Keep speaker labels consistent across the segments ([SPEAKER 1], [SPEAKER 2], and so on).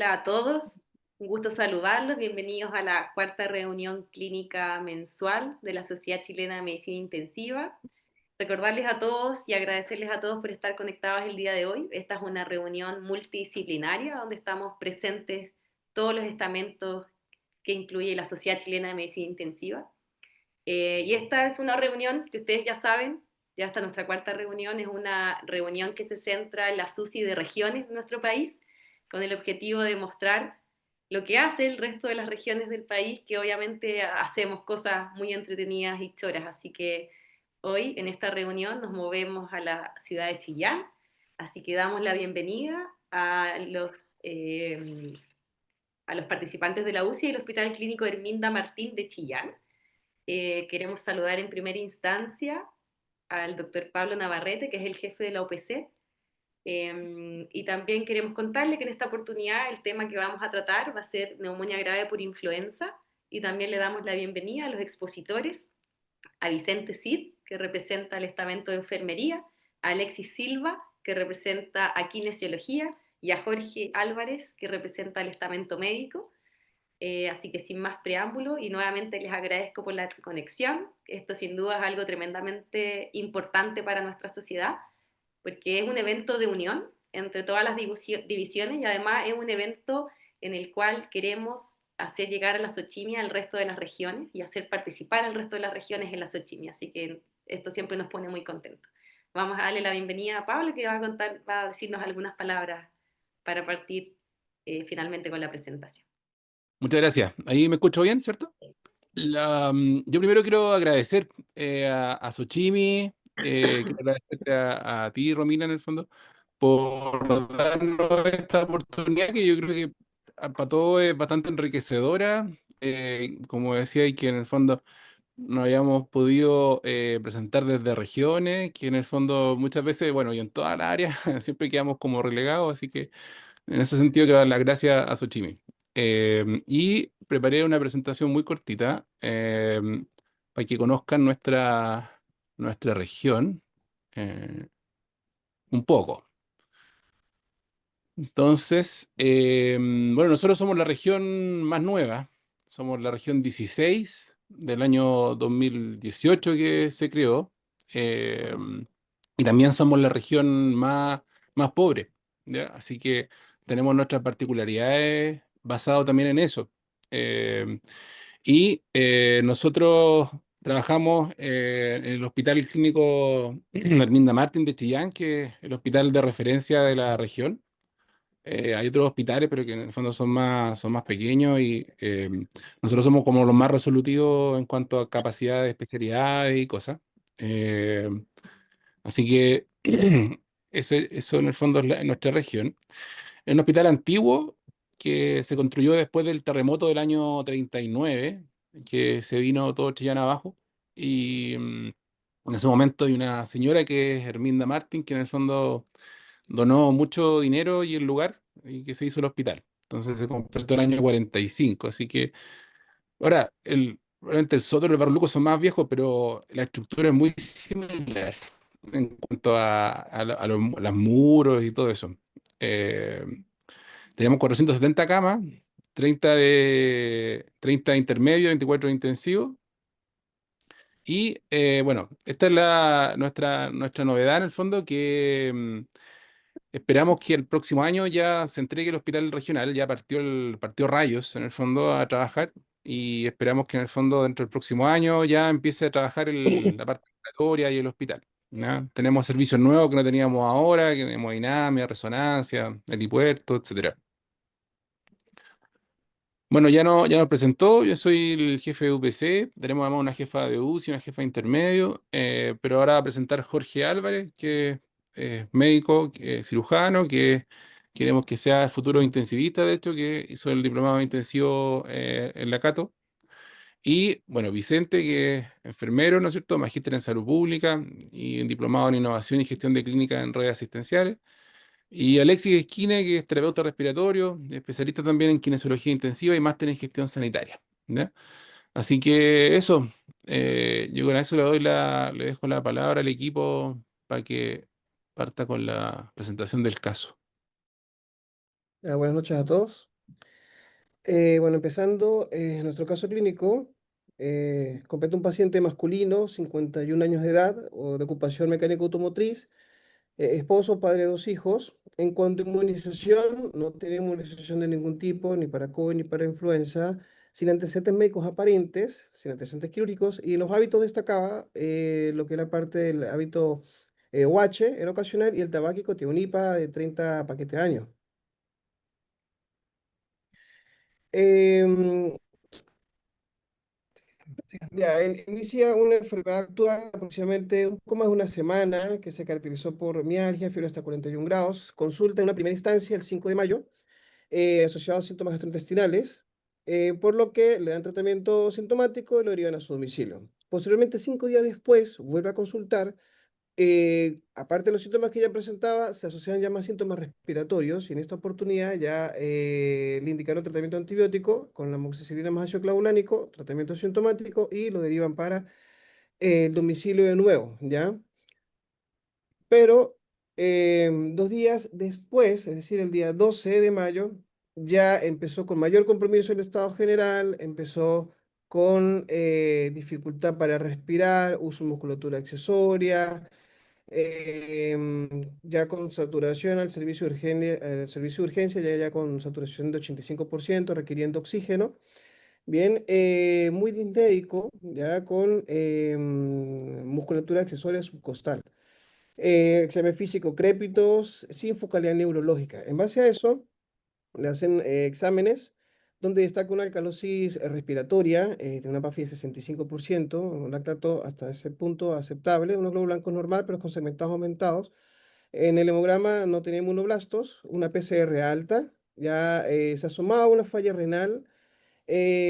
[SPEAKER 1] Hola a todos, un gusto saludarlos. Bienvenidos a la cuarta reunión clínica mensual de la Sociedad Chilena de Medicina Intensiva. Recordarles a todos y agradecerles a todos por estar conectados el día de hoy. Esta es una reunión multidisciplinaria donde estamos presentes todos los estamentos que incluye la Sociedad Chilena de Medicina Intensiva. Y esta es una reunión que ustedes ya saben, ya está nuestra cuarta reunión, es una reunión que se centra en la SUSI de regiones de nuestro país, con el objetivo de mostrar lo que hace el resto de las regiones del país, que obviamente hacemos cosas muy entretenidas y choras. Así que hoy en esta reunión nos movemos a la ciudad de Chillán, así que damos la bienvenida a los participantes de la UCI y el Hospital Clínico Herminda Martín de Chillán. Queremos saludar en primera instancia al doctor Pablo Navarrete, que es el jefe de la OPC, y también queremos contarle que en esta oportunidad el tema que vamos a tratar va a ser neumonía grave por influenza, y también le damos la bienvenida a los expositores, a Vicente Cid, que representa el estamento de enfermería, a Alexis Silva, que representa a kinesiología, y a Jorge Álvarez, que representa el estamento médico. Así que sin más preámbulo, y nuevamente les agradezco por la conexión. Esto sin duda es algo tremendamente importante para nuestra sociedad, porque es un evento de unión entre todas las divisiones, y además es un evento en el cual queremos hacer llegar a la Xochimia al resto de las regiones y hacer participar al resto de las regiones en la Xochimia. Así que esto siempre nos pone muy contentos. Vamos a darle la bienvenida a Pablo, que va a decirnos algunas palabras para partir finalmente con la presentación.
[SPEAKER 2] Muchas gracias. Ahí me escucho bien, ¿cierto? Yo primero quiero agradecer a Xochimi, quiero agradecerte a ti, Romina, en el fondo, por darnos esta oportunidad que yo creo que para todos es bastante enriquecedora. Como decía, y que en el fondo nos hayamos podido presentar desde regiones, que en el fondo muchas veces, bueno, y en toda la área, siempre quedamos como relegados, así que en ese sentido, quiero dar las gracias a Xochimilco. Y preparé una presentación muy cortita para que conozcan nuestra región eh, un poco. Entonces, bueno, nosotros somos la región más nueva, somos la región 16 del año 2018 que se creó, y también somos la región más pobre, ¿ya? Así que tenemos nuestras particularidades basado también en eso. Nosotros trabajamos en el Hospital Clínico Herminda Martín de Chillán, que es el hospital de referencia de la región. Hay otros hospitales, pero que en el fondo son más pequeños y nosotros somos como los más resolutivos en cuanto a capacidad de especialidades y cosas. Eh, Así que eso en el fondo es nuestra región. Es un hospital antiguo que se construyó después del terremoto del año 39, que se vino todo Chillán abajo. Y en ese momento hay una señora que es Herminda Martín, que en el fondo donó mucho dinero y el lugar y que se hizo el hospital. Entonces se completó el año 45. Así que ahora, probablemente el Soto y el Barluco son más viejos, pero la estructura es muy similar en cuanto a los muros y todo eso. Eh, Tenemos 470 camas, 30 de intermedio, 24 de intensivo. Y bueno, esta es nuestra novedad en el fondo, que esperamos que el próximo año ya se entregue el hospital regional, ya partió Rayos en el fondo a trabajar, y esperamos que en el fondo dentro del próximo año ya empiece a trabajar la parte respiratoria y el hospital, ¿ya? Tenemos servicios nuevos que no teníamos ahora, que tenemos hemodinamia, resonancia, helipuerto, etcétera. Bueno, ya nos presentó, yo soy el jefe de UPC, tenemos además una jefa de UCI, una jefa de intermedio, pero ahora va a presentar Jorge Álvarez, que es médico, que es cirujano, que queremos que sea futuro intensivista, de hecho, que hizo el diplomado intensivo en la Cato. Y bueno, Vicente, que es enfermero, ¿no es cierto? Magíster en salud pública y un diplomado en innovación y gestión de clínica en redes asistenciales. Y Alexis Esquine, que es terapeuta respiratorio, especialista también en kinesiología intensiva y máster en gestión sanitaria, ¿ya? Así que eso, yo con eso le dejo la palabra al equipo para que parta con la presentación del caso.
[SPEAKER 3] Buenas noches a todos. Bueno, empezando, en nuestro caso clínico, compete un paciente masculino, 51 años de edad, o de ocupación mecánica automotriz, esposo, padre de dos hijos. En cuanto a inmunización, no tiene inmunización de ningún tipo, ni para COVID ni para influenza, sin antecedentes médicos aparentes, sin antecedentes quirúrgicos, y en los hábitos destacaba lo que es la parte del hábito OH, era ocasional, y el tabáquico tiene un IPA de 30 paquetes de año. Em, Ya, él inicia una enfermedad actual aproximadamente un poco más de una semana que se caracterizó por mialgia, fiebre hasta 41 grados. Consulta en una primera instancia el 5 de mayo, asociado a síntomas gastrointestinales, por lo que le dan tratamiento sintomático y lo derivan a su domicilio. Posteriormente, 5 días después, vuelve a consultar. Aparte de los síntomas que ella presentaba, se asociaban ya más síntomas respiratorios y en esta oportunidad ya le indicaron tratamiento antibiótico con la amoxicilina más ácido clavulánico, tratamiento sintomático y lo derivan para el domicilio de nuevo, ¿ya? Pero 2 días después, es decir, el día 12 de mayo, ya empezó con mayor compromiso el estado general, empezó con dificultad para respirar, uso de musculatura accesoria, ya con saturación al servicio de urgencia, ya con saturación de 85%, requiriendo oxígeno. Bien, muy disnédico, ya con musculatura accesoria subcostal. Examen físico crépitos, sin focalidad neurológica. En base a eso, le hacen exámenes donde destaca una alcalosis respiratoria de una PAFI de 65%, un lactato hasta ese punto aceptable, unos glóbulos blancos normal, pero con segmentados aumentados. En el hemograma no tenía inmunoblastos, una PCR alta, ya se asomaba una falla renal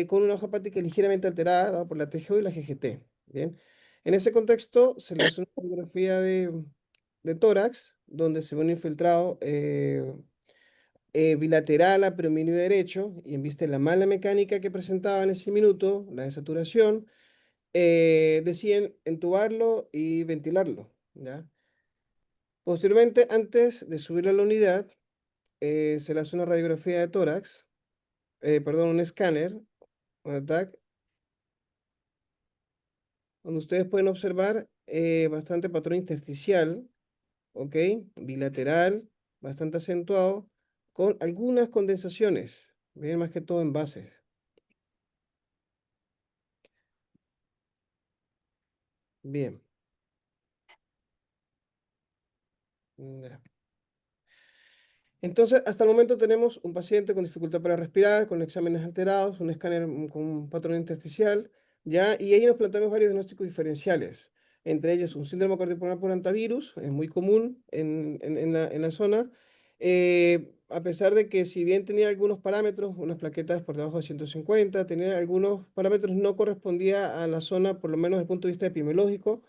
[SPEAKER 3] con una hoja hepática ligeramente alterada dada por la TGO y la GGT. Bien. En ese contexto se le hace una radiografía de tórax, donde se ve un infiltrado bilateral a predominio derecho, y en vista de la mala mecánica que presentaba en ese minuto, la desaturación, deciden entubarlo y ventilarlo, ¿ya? Posteriormente, antes de subir a la unidad, se le hace una radiografía de tórax, perdón, un escáner, un ATAC, donde ustedes pueden observar bastante patrón intersticial, ¿ok? Bilateral, bastante acentuado, con algunas condensaciones, bien, más que todo en bases. Bien. Ya. Entonces, hasta el momento tenemos un paciente con dificultad para respirar, con exámenes alterados, un escáner con un patrón intersticial, ¿ya? Y ahí nos planteamos varios diagnósticos diferenciales, entre ellos un síndrome cardiopulmonar por antivirus, es muy común en la zona, a pesar de que si bien tenía algunos parámetros, unas plaquetas por debajo de 150, tenía algunos parámetros no correspondía a la zona, por lo menos desde el punto de vista epidemiológico,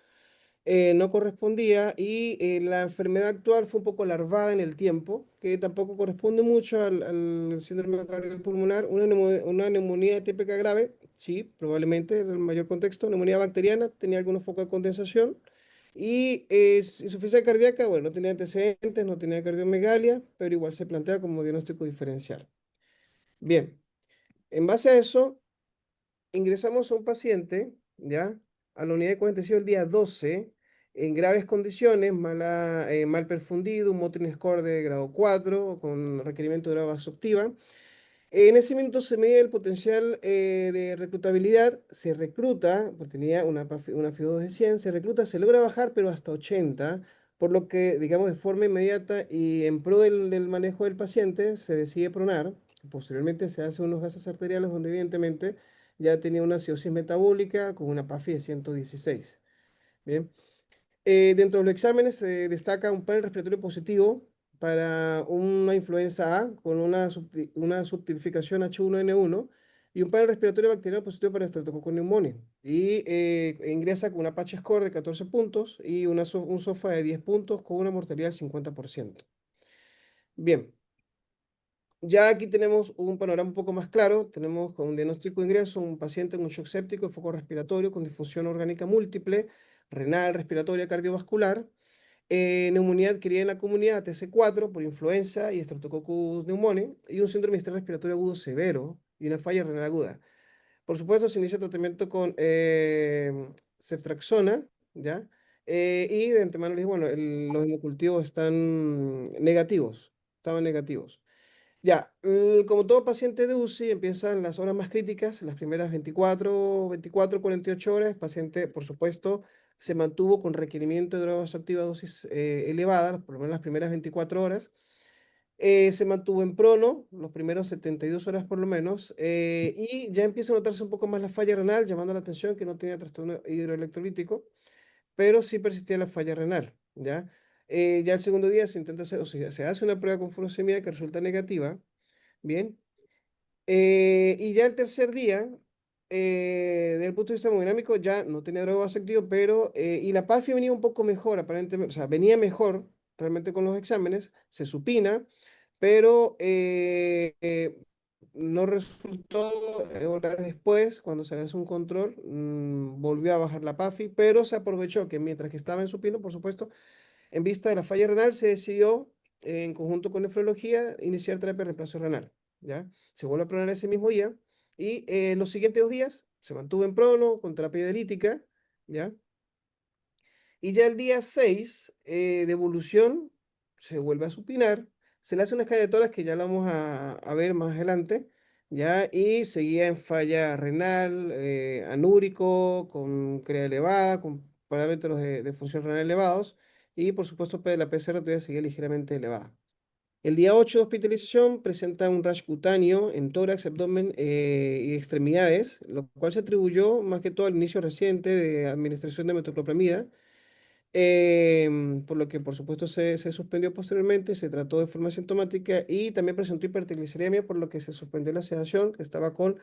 [SPEAKER 3] no correspondía y la enfermedad actual fue un poco larvada en el tiempo, que tampoco corresponde mucho al síndrome cardiopulmonar. Una neumonía típica grave, sí, probablemente en el mayor contexto, neumonía bacteriana, tenía algunos focos de condensación y insuficiencia cardíaca, bueno, no tenía antecedentes, no tenía cardiomegalia, pero igual se plantea como diagnóstico diferencial. Bien, en base a eso ingresamos a un paciente, ¿ya? A la unidad de cuidado intensivo el día 12, en graves condiciones, mal perfundido, un Mottrin score de grado 4, con requerimiento de droga vasoactiva. En ese minuto se mide el potencial de reclutabilidad, se recluta, porque tenía una FIO2 de 100, se recluta, se logra bajar, pero hasta 80, por lo que, digamos, de forma inmediata y en pro del manejo del paciente, se decide pronar. Posteriormente se hacen unos gases arteriales donde evidentemente ya tenía una acidosis metabólica con una PAFI de 116. Bien. Dentro de los exámenes se destaca un panel respiratorio positivo para una influenza A con una subtipificación H1N1 y un panel respiratorio bacteriano positivo para Streptococcus pneumoniae. Y ingresa con un Apache score de 14 puntos y un SOFA de 10 puntos con una mortalidad del 50%. Bien, ya aquí tenemos un panorama un poco más claro. Tenemos con un diagnóstico de ingreso un paciente con un shock séptico de foco respiratorio con disfunción orgánica múltiple, renal, respiratoria, cardiovascular, neumonía adquirida en la comunidad TC4 por influenza y Streptococcus pneumoniae y un síndrome de distrés respiratorio agudo severo y una falla renal aguda. Por supuesto, se inicia tratamiento con ceftriaxona, ¿ya? Y de antemano le dije, bueno, los hemocultivos están negativos, estaban negativos. Ya, como todo paciente de UCI, empiezan las horas más críticas, las primeras 48 horas. El paciente, por supuesto, se mantuvo con requerimiento de droga vasoactiva a dosis elevadas, por lo menos las primeras 24 horas. Se mantuvo en prono los primeros 72 horas por lo menos, y ya empieza a notarse un poco más la falla renal, llamando la atención que no tenía trastorno hidroelectrolítico, pero sí persistía la falla renal, ¿ya? Ya el segundo día se intenta hacer, o sea, se hace una prueba con furosemida que resulta negativa, ¿bien? Y ya el tercer día, desde el punto de vista hemodinámico, ya no tenía droga vasoactiva, pero, y la PAFI venía un poco mejor, aparentemente, o sea, venía mejor realmente con los exámenes, se supina, pero no resultó horas después, cuando se le hace un control, volvió a bajar la PAFI, pero se aprovechó que mientras que estaba en supino, por supuesto, en vista de la falla renal, se decidió, en conjunto con nefrología, iniciar terapia de reemplazo renal, ¿ya? Se vuelve a pronar ese mismo día y los siguientes 2 días se mantuvo en prono con terapia dialítica, ¿ya? Y ya el día 6 de evolución se vuelve a supinar, se le hace una escáner de tórax que ya lo vamos a ver más adelante, ¿ya? Y seguía en falla renal, anúrico, con CREA elevada, con parámetros de función renal elevados, y por supuesto la PCR todavía seguía ligeramente elevada. El día 8 de hospitalización presenta un rash cutáneo en tórax, abdomen y extremidades, lo cual se atribuyó más que todo al inicio reciente de administración de metoclopramida, por lo que por supuesto se suspendió posteriormente, se trató de forma sintomática y también presentó hipertrigliceridemia, por lo que se suspendió la sedación, que estaba con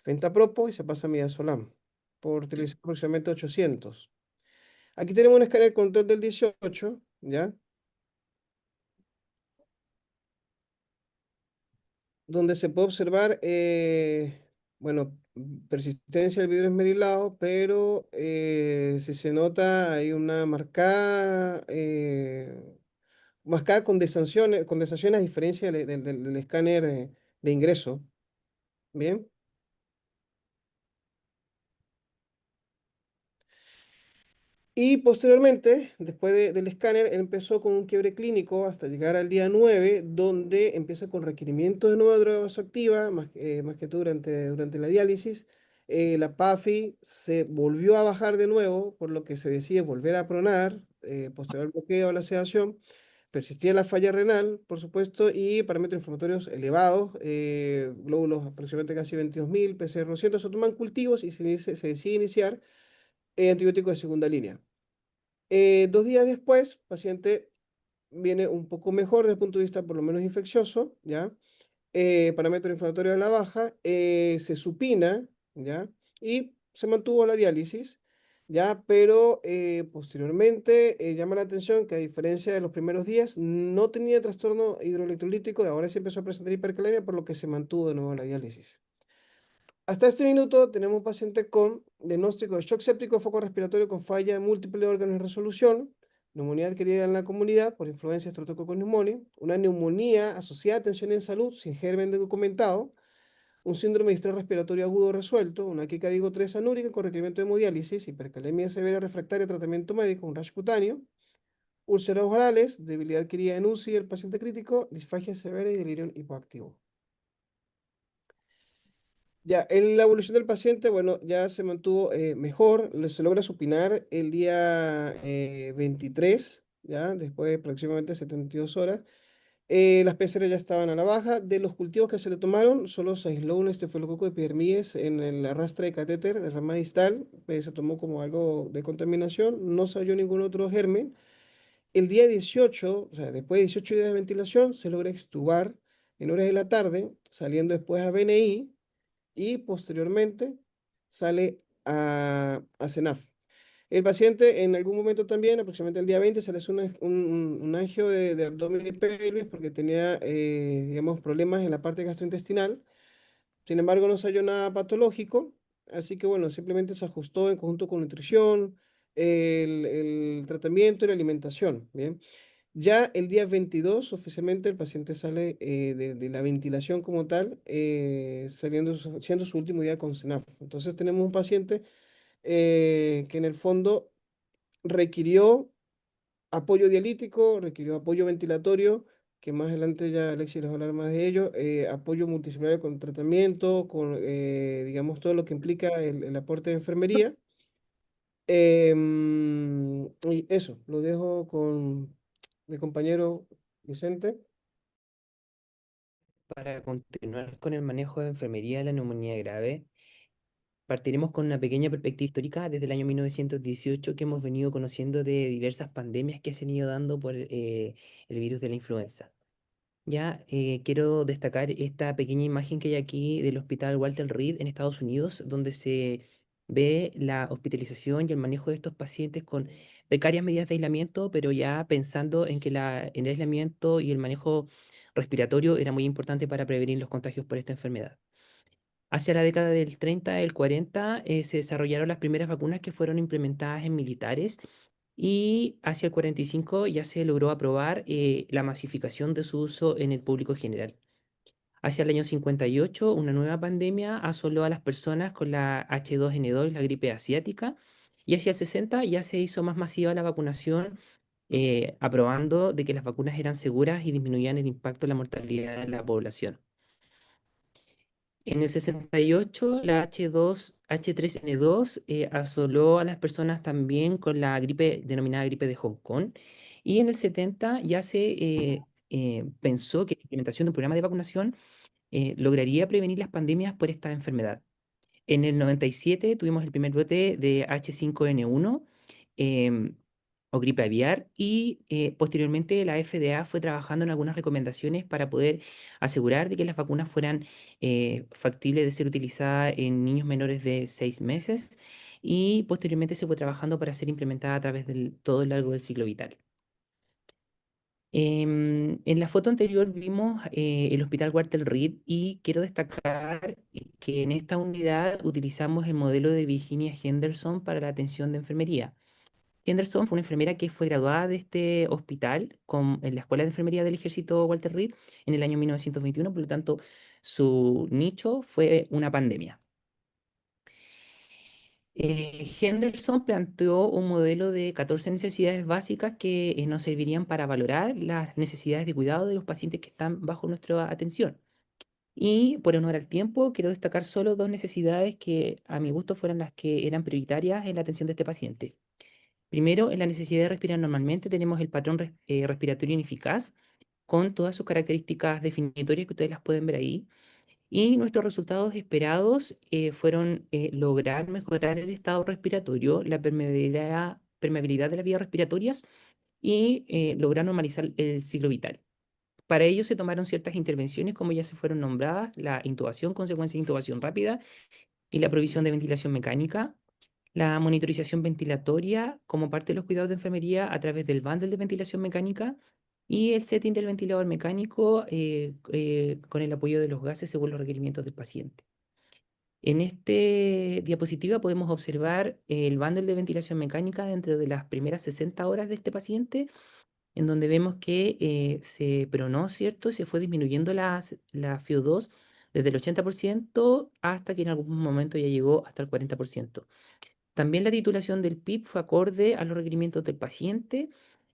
[SPEAKER 3] fentapropo, y se pasa a midazolam por triglicéridos aproximadamente 800. Aquí tenemos un escáner control del 18, ¿ya? Donde se puede observar, bueno, persistencia del vidrio esmerilado, pero si se nota hay una marcada condensaciones a diferencia del escáner de ingreso. Bien. Y posteriormente, después del escáner, él empezó con un quiebre clínico hasta llegar al día 9, donde empieza con requerimiento de nueva droga vasoactiva, más que todo durante la diálisis. La PAFI se volvió a bajar de nuevo, por lo que se decide volver a pronar, posterior al bloqueo a la sedación. Persistía la falla renal, por supuesto, y parámetros inflamatorios elevados, glóbulos aproximadamente casi 22.000, PCR 200. Se toman cultivos y se decide iniciar antibióticos de segunda línea. 2 días después, paciente viene un poco mejor desde el punto de vista por lo menos infeccioso, ¿ya? Parámetro inflamatorio a la baja, se supina, ¿ya? Y se mantuvo la diálisis, ¿ya? Pero posteriormente llama la atención que a diferencia de los primeros días, no tenía trastorno hidroelectrolítico, y ahora sí empezó a presentar hipercalemia, por lo que se mantuvo de nuevo la diálisis. Hasta este minuto tenemos un paciente con diagnóstico de shock séptico de foco respiratorio con falla de múltiples órganos de resolución, neumonía adquirida en la comunidad por influencia Streptococcus pneumoniae, una neumonía asociada a tensión en salud sin germen documentado, un síndrome de distrés respiratorio agudo resuelto, una queca digo 3 anúrica con requerimiento de hemodiálisis, hipercalemia severa refractaria a tratamiento médico, un rash cutáneo, úlceras orales, debilidad adquirida en UCI el paciente crítico, disfagia severa y delirium hipoactivo. Ya, en la evolución del paciente, bueno, ya se mantuvo mejor, se logra supinar el día 23, ya, después de aproximadamente 72 horas. Las PCR ya estaban a la baja. De los cultivos que se le tomaron, solo se aisló un estafilococo epidermidis en el arrastre de catéter de rama distal, se tomó como algo de contaminación, no se halló ningún otro germen. El día 18, o sea, después de 18 días de ventilación, se logra extubar en horas de la tarde, saliendo después a BNI y posteriormente sale a CENAF. El paciente en algún momento también, aproximadamente el día 20, se le hace un angio de abdomen y pelvis porque tenía, digamos, problemas en la parte gastrointestinal. Sin embargo, no se halló nada patológico, así que bueno, simplemente se ajustó en conjunto con nutrición, el tratamiento y la alimentación, ¿bien? Ya el día 22 oficialmente el paciente sale de la ventilación como tal, siendo su último día con SENAFO. Entonces tenemos un paciente que en el fondo requirió apoyo dialítico, requirió apoyo ventilatorio, que más adelante ya Alexis les va a hablar más de ello, apoyo multidisciplinario con tratamiento, con, digamos, todo lo que implica el aporte de enfermería. Y eso, lo dejo con mi compañero Vicente.
[SPEAKER 4] Para continuar con el manejo de enfermería de la neumonía grave, partiremos con una pequeña perspectiva histórica desde el año 1918 que hemos venido conociendo de diversas pandemias que se han ido dando por el virus de la influenza. Ya quiero destacar esta pequeña imagen que hay aquí del Hospital Walter Reed en Estados Unidos, donde se ve la hospitalización y el manejo de estos pacientes con precarias medidas de aislamiento, pero ya pensando en que el aislamiento y el manejo respiratorio era muy importante para prevenir los contagios por esta enfermedad. Hacia la década del 30, el 40, se desarrollaron las primeras vacunas que fueron implementadas en militares y hacia el 45 ya se logró aprobar la masificación de su uso en el público general. Hacia el año 58, una nueva pandemia asoló a las personas con la H2N2 y la gripe asiática, y hacia el 60 ya se hizo más masiva la vacunación, aprobando de que las vacunas eran seguras y disminuían el impacto de la mortalidad de la población. En el 68, la H3N2 asoló a las personas también con la gripe denominada gripe de Hong Kong. Y en el 70 ya se pensó que la implementación de un programa de vacunación lograría prevenir las pandemias por esta enfermedad. En el 97 tuvimos el primer brote de H5N1 em, o gripe aviar y posteriormente la FDA fue trabajando en algunas recomendaciones para poder asegurar de que las vacunas fueran factibles de ser utilizadas en niños menores de 6 meses y posteriormente se fue trabajando para ser implementada a través de todo el largo del ciclo vital. En la foto anterior vimos el Hospital Walter Reed y quiero destacar que en esta unidad utilizamos el modelo de Virginia Henderson para la atención de enfermería. Henderson fue una enfermera que fue graduada de este hospital en la Escuela de Enfermería del Ejército Walter Reed en el año 1921, por lo tanto su nicho fue una pandemia. Henderson planteó un modelo de 14 necesidades básicas que nos servirían para valorar las necesidades de cuidado de los pacientes que están bajo nuestra atención. Y por honor al tiempo, quiero destacar solo dos necesidades que a mi gusto fueron las que eran prioritarias en la atención de este paciente. Primero, en la necesidad de respirar normalmente tenemos el patrón respiratorio ineficaz con todas sus características definitorias que ustedes las pueden ver ahí. Y nuestros resultados esperados fueron lograr mejorar el estado respiratorio, la permeabilidad de las vías respiratorias y lograr normalizar el ciclo vital. Para ello se tomaron ciertas intervenciones, como ya se fueron nombradas, la intubación, consecuencia de intubación rápida y la provisión de ventilación mecánica, la monitorización ventilatoria como parte de los cuidados de enfermería a través del bundle de ventilación mecánica y el setting del ventilador mecánico con el apoyo de los gases según los requerimientos del paciente. En esta diapositiva podemos observar el bundle de ventilación mecánica dentro de las primeras 60 horas de este paciente, en donde vemos que se pronó, ¿cierto? Se fue disminuyendo la FiO2 desde el 80% hasta que en algún momento ya llegó hasta el 40%. También la titulación del PIP fue acorde a los requerimientos del paciente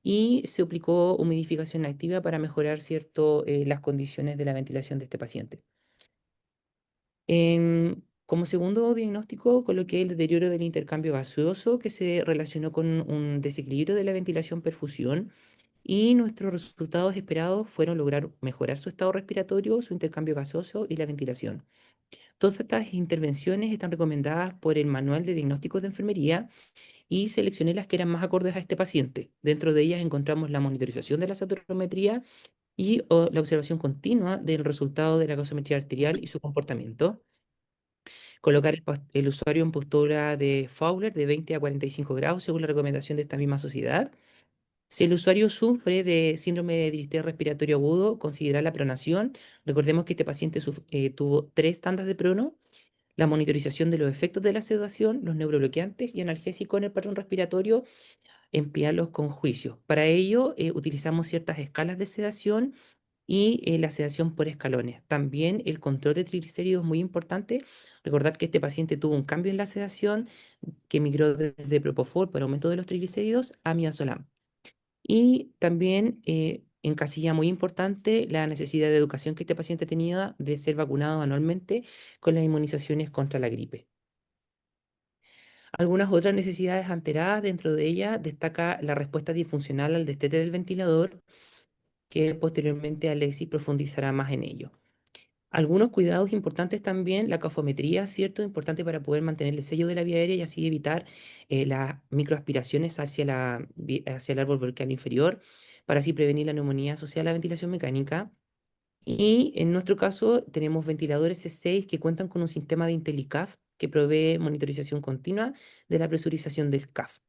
[SPEAKER 4] y se aplicó humidificación activa para mejorar, ¿cierto?, las condiciones de la ventilación de este paciente. Como segundo diagnóstico, coloqué el deterioro del intercambio gaseoso que se relacionó con un desequilibrio de la ventilación-perfusión y nuestros resultados esperados fueron lograr mejorar su estado respiratorio, su intercambio gaseoso y la ventilación. Todas estas intervenciones están recomendadas por el Manual de Diagnósticos de Enfermería y seleccioné las que eran más acordes a este paciente. Dentro de ellas encontramos la monitorización de la saturametría y la observación continua del resultado de la gasometría arterial y su comportamiento. Colocar el usuario en postura de Fowler de 20 a 45 grados según la recomendación de esta misma sociedad. Si el usuario sufre de síndrome de distrés respiratorio agudo, considerar la pronación. Recordemos que este paciente tuvo 3 tandas de prono, la monitorización de los efectos de la sedación, los neurobloqueantes y analgésicos en el patrón respiratorio, emplearlos con juicio. Para ello, utilizamos ciertas escalas de sedación y la sedación por escalones. También el control de triglicéridos es muy importante. Recordar que este paciente tuvo un cambio en la sedación que migró desde Propofol por aumento de los triglicéridos a midazolam. Y también encasilla muy importante la necesidad de educación que este paciente tenía de ser vacunado anualmente con las inmunizaciones contra la gripe. Algunas otras necesidades alteradas, dentro de ella destaca la respuesta disfuncional al destete del ventilador, que posteriormente Alexis profundizará más en ello. Algunos cuidados importantes también, la cafometría, ¿cierto? Importante para poder mantener el sello de la vía aérea y así evitar las microaspiraciones hacia el árbol bronquial inferior, para así prevenir la neumonía asociada a la ventilación mecánica. Y en nuestro caso tenemos ventiladores C6 que cuentan con un sistema de IntelliCAF que provee monitorización continua de la presurización del CAF.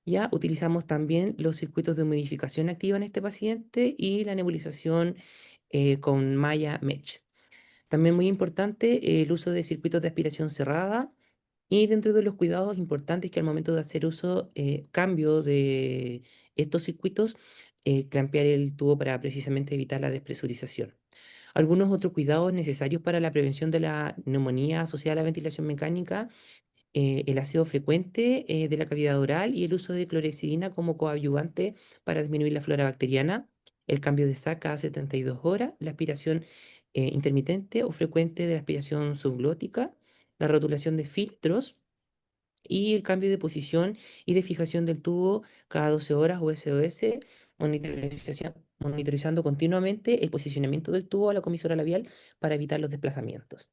[SPEAKER 4] Ya utilizamos también los circuitos de humidificación activa en este paciente y la nebulización con malla MESH. También muy importante el uso de circuitos de aspiración cerrada y dentro de los cuidados importantes que al momento de hacer uso, cambio de estos circuitos, clampear el tubo para precisamente evitar la despresurización. Algunos otros cuidados necesarios para la prevención de la neumonía asociada a la ventilación mecánica, el aseo frecuente de la cavidad oral y el uso de clorexidina como coadyuvante para disminuir la flora bacteriana, el cambio de sac cada 72 horas, la aspiración intermitente o frecuente de la aspiración subglótica, la rotulación de filtros y el cambio de posición y de fijación del tubo cada 12 horas o SOS, monitorizando continuamente el posicionamiento del tubo a la comisura labial para evitar los desplazamientos.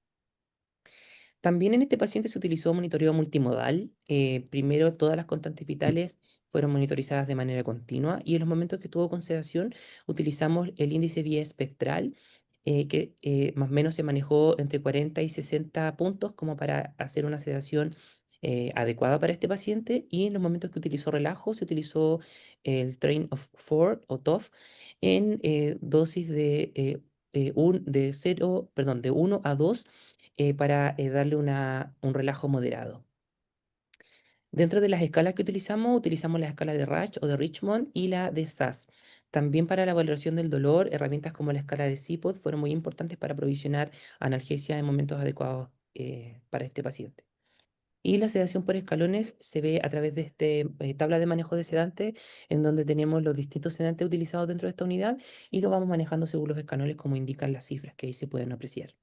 [SPEAKER 4] También en este paciente se utilizó monitoreo multimodal. Primero, todas las constantes vitales fueron monitorizadas de manera continua y en los momentos que estuvo con sedación utilizamos el índice vía espectral, que más o menos se manejó entre 40 y 60 puntos como para hacer una sedación adecuada para este paciente. Y en los momentos que utilizó relajo, se utilizó el Train of Four o TOF en dosis de 0, perdón, de 1 a 2 para darle un relajo moderado. Dentro de las escalas que utilizamos la escala de Rach o de Richmond y la de SAS. También para la valoración del dolor, herramientas como la escala de CPOD fueron muy importantes para provisionar analgesia en momentos adecuados para este paciente. Y la sedación por escalones se ve a través de esta tabla de manejo de sedantes, en donde tenemos los distintos sedantes utilizados dentro de esta unidad y lo vamos manejando según los escalones como indican las cifras que ahí se pueden apreciar.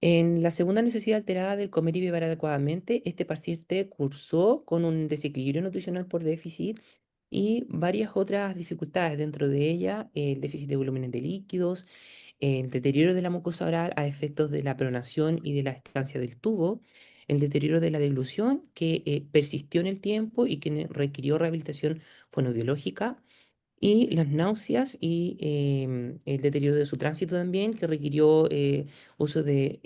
[SPEAKER 4] En la segunda necesidad alterada del comer y beber adecuadamente, este paciente cursó con un desequilibrio nutricional por déficit y varias otras dificultades, dentro de ella el déficit de volúmenes de líquidos, el deterioro de la mucosa oral a efectos de la pronación y de la estancia del tubo, el deterioro de la deglución que persistió en el tiempo y que requirió rehabilitación fonoaudiológica, y las náuseas y el deterioro de su tránsito también, que requirió uso de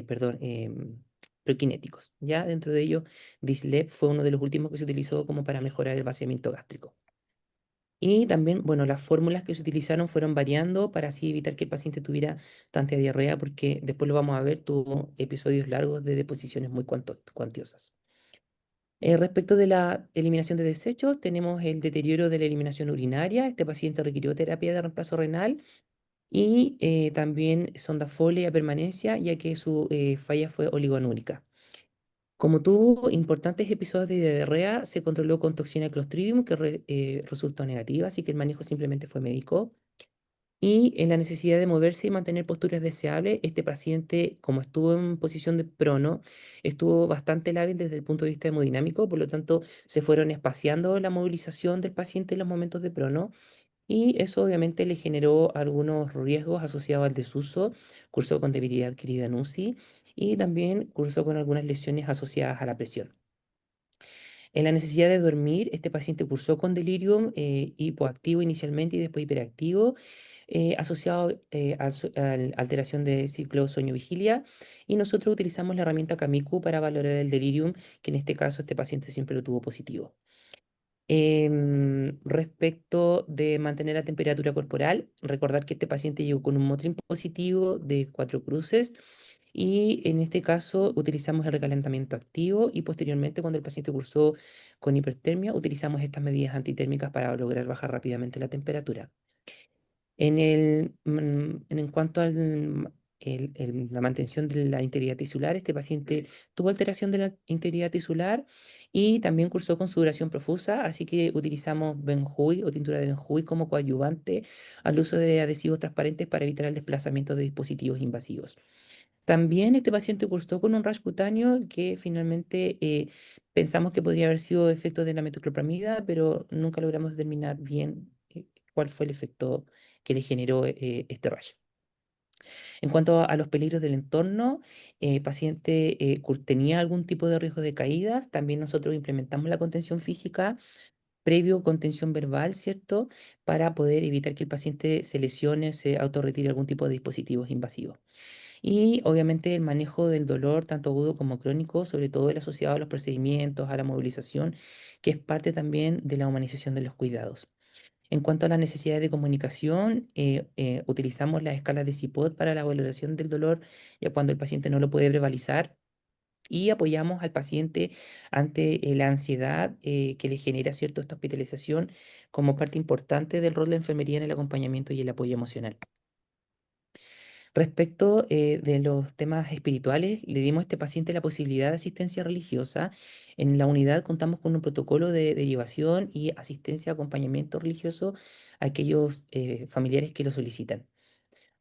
[SPEAKER 4] perdón, prokinéticos. Ya dentro de ello, Dislep fue uno de los últimos que se utilizó como para mejorar el vaciamiento gástrico. Y también, bueno, las fórmulas que se utilizaron fueron variando para así evitar que el paciente tuviera tanta diarrea, porque después lo vamos a ver, tuvo episodios largos de deposiciones muy cuantiosas. Respecto de la eliminación de desechos, tenemos el deterioro de la eliminación urinaria. Este paciente requirió terapia de reemplazo renal y también sonda Foley a permanencia, ya que su falla fue oligoanúrica. Como tuvo importantes episodios de diarrea, se controló con toxina Clostridium, que resultó negativa, así que el manejo simplemente fue médico. Y en la necesidad de moverse y mantener posturas deseables, este paciente, como estuvo en posición de prono, estuvo bastante lábil desde el punto de vista hemodinámico, por lo tanto, se fueron espaciando la movilización del paciente en los momentos de prono, y eso obviamente le generó algunos riesgos asociados al desuso, cursó con debilidad adquirida en UCI y también cursó con algunas lesiones asociadas a la presión. En la necesidad de dormir, este paciente cursó con delirium hipoactivo inicialmente y después hiperactivo, asociado a la alteración de ciclo sueño-vigilia. Y nosotros utilizamos la herramienta Kamiku para valorar el delirium, que en este caso este paciente siempre lo tuvo positivo. Respecto de mantener la temperatura corporal, recordar que este paciente llegó con un Motrin positivo de 4 cruces Y en este caso utilizamos el recalentamiento activo y posteriormente cuando el paciente cursó con hipertermia utilizamos estas medidas antitérmicas para lograr bajar rápidamente la temperatura. En cuanto a la mantención de la integridad tisular, este paciente tuvo alteración de la integridad tisular y también cursó con sudoración profusa, así que utilizamos Benjuy o tintura de Benjuy como coadyuvante al uso de adhesivos transparentes para evitar el desplazamiento de dispositivos invasivos. También este paciente cursó con un rash cutáneo que finalmente pensamos que podría haber sido efecto de la metoclopramida, pero nunca logramos determinar bien cuál fue el efecto que le generó este rash. En cuanto a los peligros del entorno, paciente tenía algún tipo de riesgo de caídas, también nosotros implementamos la contención física previo contención verbal, ¿cierto? Para poder evitar que el paciente se lesione, se autorretire algún tipo de dispositivos invasivos. Y obviamente el manejo del dolor, tanto agudo como crónico, sobre todo el asociado a los procedimientos, a la movilización, que es parte también de la humanización de los cuidados. En cuanto a las necesidades de comunicación, utilizamos las escalas de CIPOD para la valoración del dolor, ya cuando el paciente no lo puede verbalizar. Y apoyamos al paciente ante la ansiedad que le genera cierto esta hospitalización como parte importante del rol de enfermería en el acompañamiento y el apoyo emocional. Respecto de los temas espirituales, le dimos a este paciente la posibilidad de asistencia religiosa. En la unidad contamos con un protocolo de derivación y asistencia, acompañamiento religioso a aquellos familiares que lo solicitan.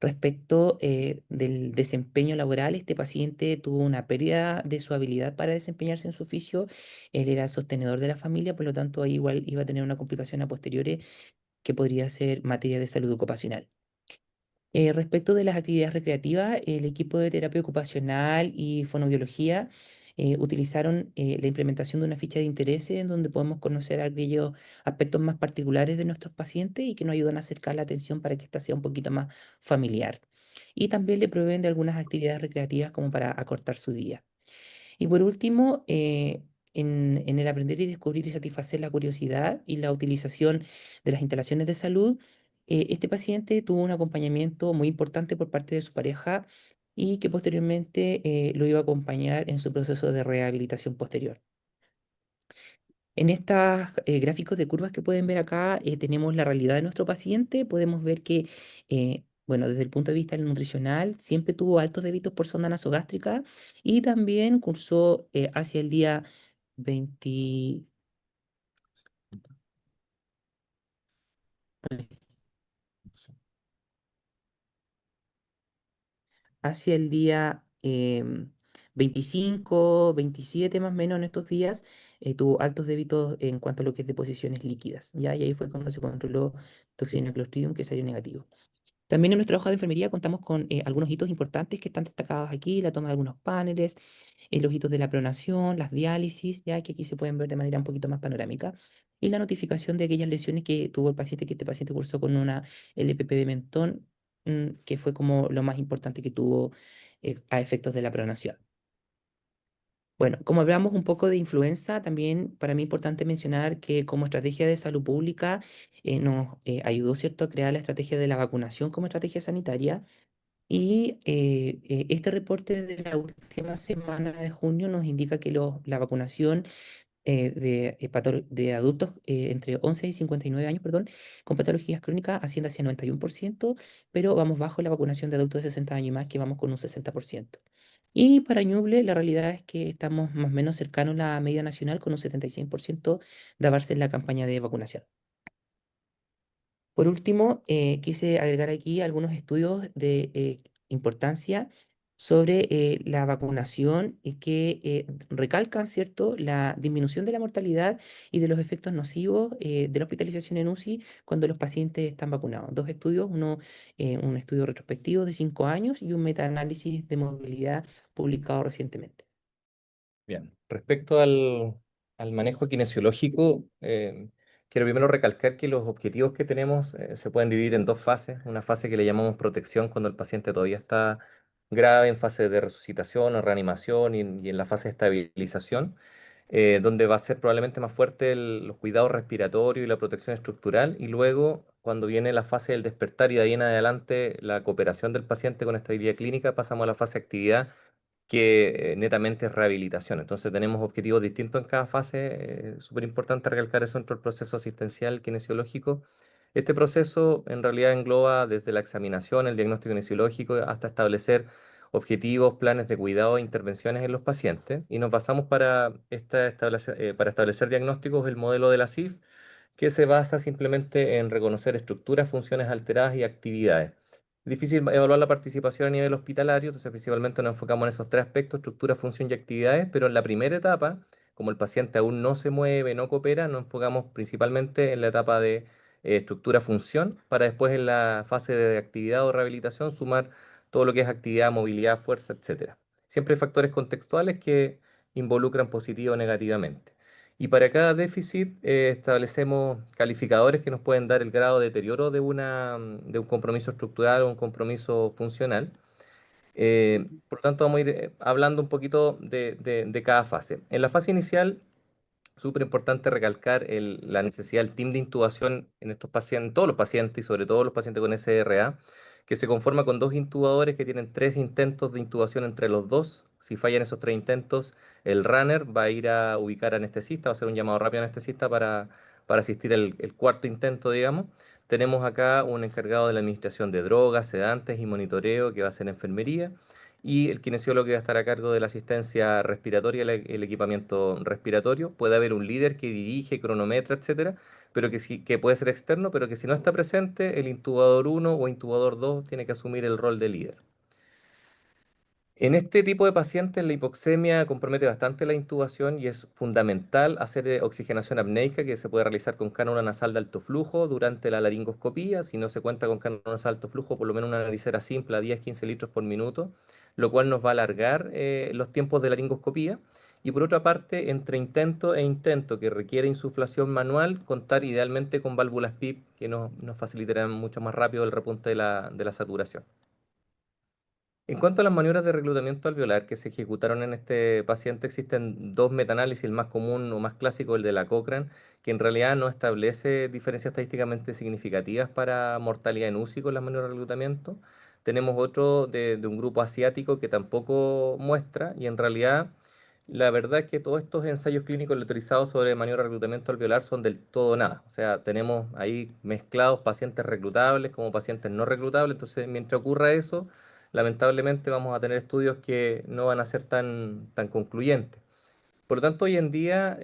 [SPEAKER 4] Respecto del desempeño laboral, este paciente tuvo una pérdida de su habilidad para desempeñarse en su oficio. Él era el sostenedor de la familia, por lo tanto, ahí igual iba a tener una complicación a posteriori que podría ser materia de salud ocupacional. Respecto de las actividades recreativas, el equipo de terapia ocupacional y fonoaudiología utilizaron la implementación de una ficha de intereses en donde podemos conocer aquellos aspectos más particulares de nuestros pacientes y que nos ayudan a acercar la atención para que ésta sea un poquito más familiar. Y también le proveen de algunas actividades recreativas como para acortar su día. Y por último, en el aprender y descubrir y satisfacer la curiosidad y la utilización de las instalaciones de salud, este paciente tuvo un acompañamiento muy importante por parte de su pareja y que posteriormente lo iba a acompañar en su proceso de rehabilitación posterior. En estos gráficos de curvas que pueden ver acá, tenemos la realidad de nuestro paciente. Podemos ver que, bueno, desde el punto de vista nutricional, siempre tuvo altos débitos por sonda nasogástrica y también cursó hacia el día 20, hacia el día 25, 27 más o menos en estos días, tuvo altos débitos en cuanto a lo que es deposiciones líquidas, ¿ya? Y ahí fue cuando se controló toxina Clostridium que salió negativo. También en nuestra hoja de enfermería contamos con algunos hitos importantes que están destacados aquí, la toma de algunos paneles, los hitos de la pronación, las diálisis, ya que aquí se pueden ver de manera un poquito más panorámica, y la notificación de aquellas lesiones que tuvo el paciente, que este paciente cursó con una LPP de mentón, que fue como lo más importante que tuvo a efectos de la pronación. Bueno, como hablamos un poco de influenza, también para mí es importante mencionar que como estrategia de salud pública nos ayudó, ¿cierto?, a crear la estrategia de la vacunación como estrategia sanitaria. Y este reporte de la última semana de junio nos indica que la vacunación de adultos entre 11 y 59 años, perdón, con patologías crónicas asciende hacia 91%, pero vamos bajo la vacunación de adultos de 60 años y más, que vamos con un 60%. Y para Ñuble, la realidad es que estamos más o menos cercanos a la media nacional con un 76% de avance en la campaña de vacunación. Por último, quise agregar aquí algunos estudios de importancia sobre la vacunación y que recalcan, ¿cierto?, la disminución de la mortalidad y de los efectos nocivos de la hospitalización en UCI cuando los pacientes están vacunados. Dos estudios, un estudio retrospectivo de 5 años y un metaanálisis de movilidad publicado recientemente.
[SPEAKER 5] Bien, respecto al manejo kinesiológico, quiero primero recalcar que los objetivos que tenemos se pueden dividir en dos fases. Una fase que le llamamos protección, cuando el paciente todavía está grave, en fase de resucitación o reanimación, y en la fase de estabilización, donde va a ser probablemente más fuerte los cuidados respiratorios y la protección estructural. Y luego, cuando viene la fase del despertar y de ahí en adelante la cooperación del paciente con estabilidad clínica, pasamos a la fase de actividad, que netamente es rehabilitación. Entonces tenemos objetivos distintos en cada fase. Súper importante recalcar eso dentro del proceso asistencial kinesiológico. Este proceso en realidad engloba desde la examinación, el diagnóstico kinesiológico, hasta establecer objetivos, planes de cuidado e intervenciones en los pacientes. Y nos basamos para establecer diagnósticos el modelo de la CIF, que se basa simplemente en reconocer estructuras, funciones alteradas y actividades. Es difícil evaluar la participación a nivel hospitalario, entonces principalmente nos enfocamos en esos tres aspectos: estructura, función y actividades, pero en la primera etapa, como el paciente aún no se mueve, no coopera, nos enfocamos principalmente en la etapa de estructura, función, para después en la fase de actividad o rehabilitación sumar todo lo que es actividad, movilidad, fuerza, etcétera. Siempre hay factores contextuales que involucran positivo o negativamente. Y para cada déficit establecemos calificadores que nos pueden dar el grado de deterioro de un compromiso estructural o un compromiso funcional. Por lo tanto, vamos a ir hablando un poquito de cada fase. En la fase inicial, súper importante recalcar la necesidad del team de intubación en estos pacientes, en todos los pacientes y sobre todo los pacientes con SRA, que se conforma con dos intubadores que tienen 3 intentos de intubación entre los dos. Si fallan esos 3 intentos, el runner va a ir a ubicar anestesista, va a hacer un llamado rápido a anestesista para asistir el cuarto intento, digamos. Tenemos acá un encargado de la administración de drogas, sedantes y monitoreo que va a ser enfermería, y el kinesiólogo que va a estar a cargo de la asistencia respiratoria, el equipamiento respiratorio. Puede haber un líder que dirige, cronometra, etcétera, pero que puede ser externo, pero que si no está presente, el intubador uno o intubador 2 tiene que asumir el rol de líder. En este tipo de pacientes, la hipoxemia compromete bastante la intubación y es fundamental hacer oxigenación apneica, que se puede realizar con cánula nasal de alto flujo durante la laringoscopía. Si no se cuenta con cánula nasal de alto flujo, por lo menos una naricera simple a 10-15 litros por minuto, lo cual nos va a alargar los tiempos de laringoscopía. Y por otra parte, entre intento e intento que requiere insuflación manual, contar idealmente con válvulas PIP que nos facilitarán mucho más rápido el repunte de la saturación. En cuanto a las maniobras de reclutamiento alveolar que se ejecutaron en este paciente, existen dos metaanálisis, el más común o más clásico, el de la Cochrane, que en realidad no establece diferencias estadísticamente significativas para mortalidad en UCI con las maniobras de reclutamiento. Tenemos otro de un grupo asiático que tampoco muestra, y en realidad la verdad es que todos estos ensayos clínicos autorizados sobre maniobras de reclutamiento alveolar son del todo nada. O sea, tenemos ahí mezclados pacientes reclutables como pacientes no reclutables, entonces mientras ocurra eso, lamentablemente vamos a tener estudios que no van a ser tan concluyentes. Por lo tanto, hoy en día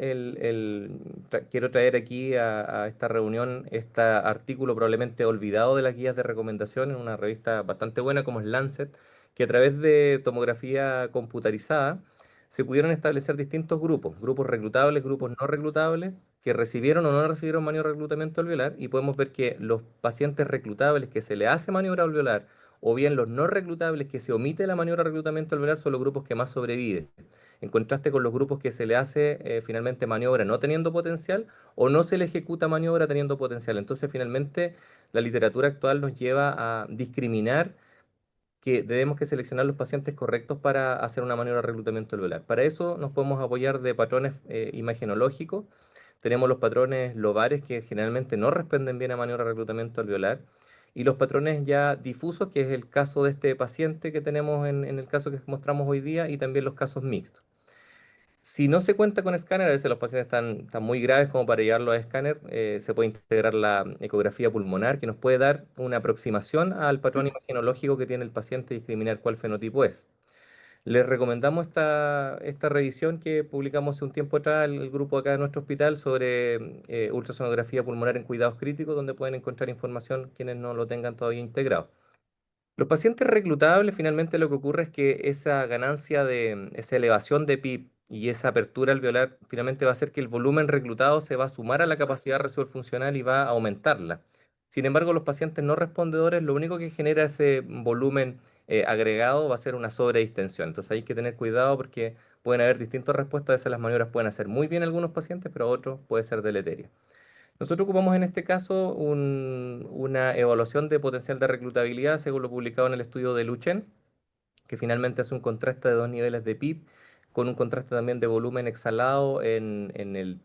[SPEAKER 5] quiero traer aquí a esta reunión este artículo probablemente olvidado de las guías de recomendación en una revista bastante buena como es Lancet, que a través de tomografía computarizada se pudieron establecer distintos grupos: grupos reclutables, grupos no reclutables, que recibieron o no recibieron maniobra de reclutamiento alveolar, y podemos ver que los pacientes reclutables que se le hace maniobra alveolar o bien los no reclutables que se omite la maniobra de reclutamiento alveolar son los grupos que más sobreviven, en contraste con los grupos que se le hace finalmente maniobra no teniendo potencial o no se le ejecuta maniobra teniendo potencial. Entonces, finalmente, la literatura actual nos lleva a discriminar que debemos que seleccionar los pacientes correctos para hacer una maniobra de reclutamiento alveolar. Para eso nos podemos apoyar de patrones imagenológicos. Tenemos los patrones lobares que generalmente no responden bien a maniobra de reclutamiento alveolar, y los patrones ya difusos, que es el caso de este paciente que tenemos en el caso que mostramos hoy día, y también los casos mixtos. Si no se cuenta con escáner, a veces los pacientes están muy graves como para llevarlo a escáner, se puede integrar la ecografía pulmonar, que nos puede dar una aproximación al patrón imagenológico que tiene el paciente y discriminar cuál fenotipo es. Les recomendamos esta revisión que publicamos hace un tiempo atrás, el grupo acá de nuestro hospital, sobre ultrasonografía pulmonar en cuidados críticos, donde pueden encontrar información quienes no lo tengan todavía integrado. Los pacientes reclutables, finalmente lo que ocurre es que esa ganancia esa elevación de PIB y esa apertura alveolar finalmente va a hacer que el volumen reclutado se va a sumar a la capacidad residual funcional y va a aumentarla. Sin embargo, los pacientes no respondedores, lo único que genera ese volumen agregado va a ser una sobredistensión. Entonces hay que tener cuidado porque pueden haber distintas respuestas. A veces las maniobras pueden hacer muy bien algunos pacientes, pero otros puede ser deleterio. Nosotros ocupamos en este caso una evaluación de potencial de reclutabilidad según lo publicado en el estudio de Luchen, que finalmente hace un contraste de dos niveles de PIB con un contraste también de volumen exhalado en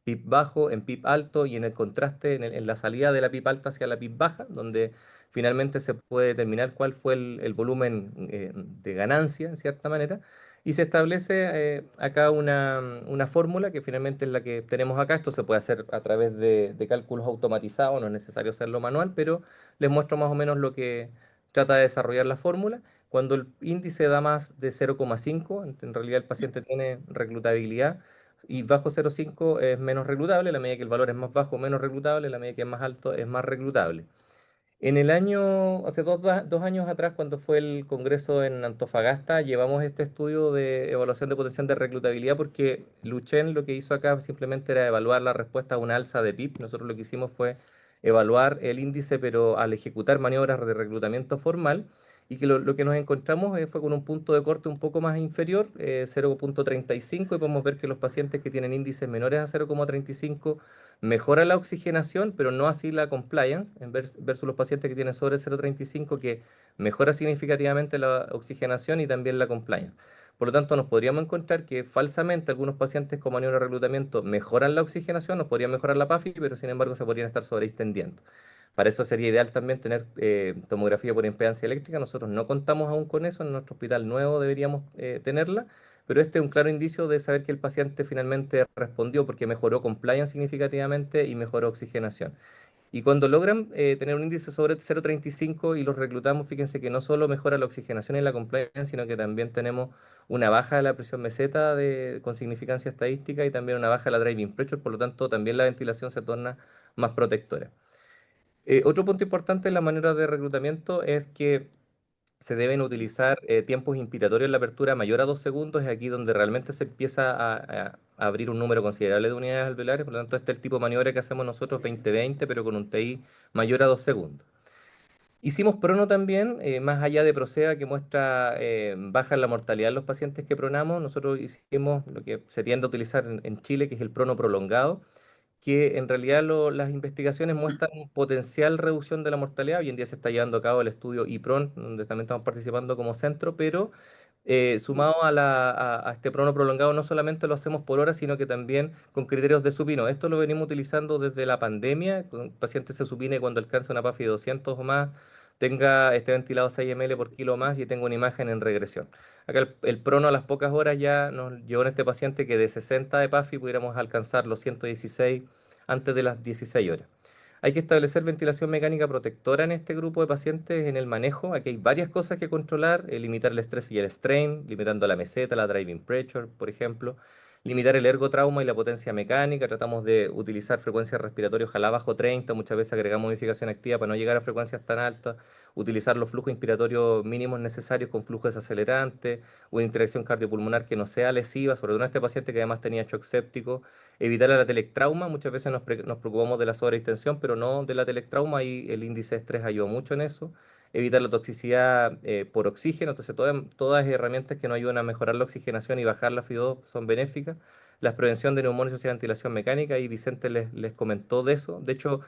[SPEAKER 5] PIB bajo, en PIB alto y en el contraste en la salida de la PIB alta hacia la PIB baja, donde finalmente se puede determinar cuál fue el volumen de ganancia, en cierta manera, y se establece acá una fórmula que finalmente es la que tenemos acá. Esto se puede hacer a través de cálculos automatizados, no es necesario hacerlo manual, pero les muestro más o menos lo que trata de desarrollar la fórmula. Cuando el índice da más de 0,5, en realidad el paciente tiene reclutabilidad, y bajo 0,5 es menos reclutable, la medida que el valor es más bajo, menos reclutable, la medida que es más alto, es más reclutable. En el año, hace dos años atrás, cuando fue el congreso en Antofagasta, llevamos este estudio de evaluación de potencial de reclutabilidad porque Luchen lo que hizo acá simplemente era evaluar la respuesta a una alza de PIB. Nosotros lo que hicimos fue evaluar el índice, pero al ejecutar maniobras de reclutamiento formal, y que lo que nos encontramos fue con un punto de corte un poco más inferior, 0,35, y podemos ver que los pacientes que tienen índices menores a 0,35 mejora la oxigenación, pero no así la compliance, versus los pacientes que tienen sobre 0,35, que mejora significativamente la oxigenación y también la compliance. Por lo tanto, nos podríamos encontrar que falsamente algunos pacientes con maniobra de reclutamiento mejoran la oxigenación, nos podrían mejorar la PAFI, pero sin embargo se podrían estar sobreextendiendo. Para eso sería ideal también tener tomografía por impedancia eléctrica. Nosotros no contamos aún con eso, en nuestro hospital nuevo deberíamos tenerla, pero este es un claro indicio de saber que el paciente finalmente respondió porque mejoró compliance significativamente y mejoró oxigenación. Y cuando logran tener un índice sobre 0,35 y los reclutamos, fíjense que no solo mejora la oxigenación y la compliance, sino que también tenemos una baja de la presión meseta con significancia estadística y también una baja de la driving pressure, por lo tanto también la ventilación se torna más protectora. Otro punto importante en la manera de reclutamiento es que se deben utilizar tiempos inspiratorios en la apertura mayor a 2 segundos, es aquí donde realmente se empieza a abrir un número considerable de unidades alveolares. Por lo tanto, este es el tipo de maniobra que hacemos nosotros 20-20, pero con un TI mayor a 2 segundos. Hicimos prono también, más allá de Procea, que muestra baja en la mortalidad en los pacientes que pronamos. Nosotros hicimos lo que se tiende a utilizar en Chile, que es el prono prolongado, que en realidad las investigaciones muestran potencial reducción de la mortalidad. Hoy en día se está llevando a cabo el estudio IPRON, donde también estamos participando como centro, pero sumado a este prono prolongado, no solamente lo hacemos por hora, sino que también con criterios de supino. Esto lo venimos utilizando desde la pandemia, con pacientes se supine cuando alcanza una PAFI de 200 o más, esté ventilado 6 ml por kilo más y tenga una imagen en regresión. Acá el prono a las pocas horas ya nos llevó en este paciente que de 60 de PAFI pudiéramos alcanzar los 116 antes de las 16 horas. Hay que establecer ventilación mecánica protectora en este grupo de pacientes en el manejo. Aquí hay varias cosas que controlar: limitar el estrés y el strain, limitando la meseta, la driving pressure, por ejemplo, limitar el ergotrauma y la potencia mecánica. Tratamos de utilizar frecuencias respiratorias, ojalá bajo 30, muchas veces agregamos modificación activa para no llegar a frecuencias tan altas, utilizar los flujos inspiratorios mínimos necesarios con flujo desacelerante, una interacción cardiopulmonar que no sea lesiva, sobre todo en este paciente que además tenía shock séptico, evitar la telectrauma. Muchas veces nos preocupamos de la sobreextensión, pero no de la telectrauma, y el índice de estrés ayuda mucho en eso. Evitar la toxicidad por oxígeno. Entonces, todas herramientas que nos ayudan a mejorar la oxigenación y bajar la FIO2 son benéficas. La prevención de neumonía asociada a ventilación mecánica, y Vicente les comentó de eso. De hecho,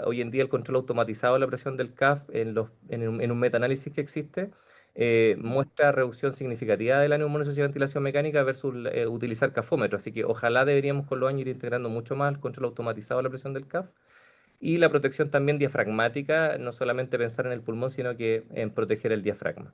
[SPEAKER 5] hoy en día el control automatizado de la presión del CAF en un metaanálisis que existe muestra reducción significativa de la neumonía asociada a ventilación mecánica versus utilizar cafómetro. Así que ojalá deberíamos con los años ir integrando mucho más el control automatizado de la presión del CAF. Y la protección también diafragmática, no solamente pensar en el pulmón, sino que en proteger el diafragma.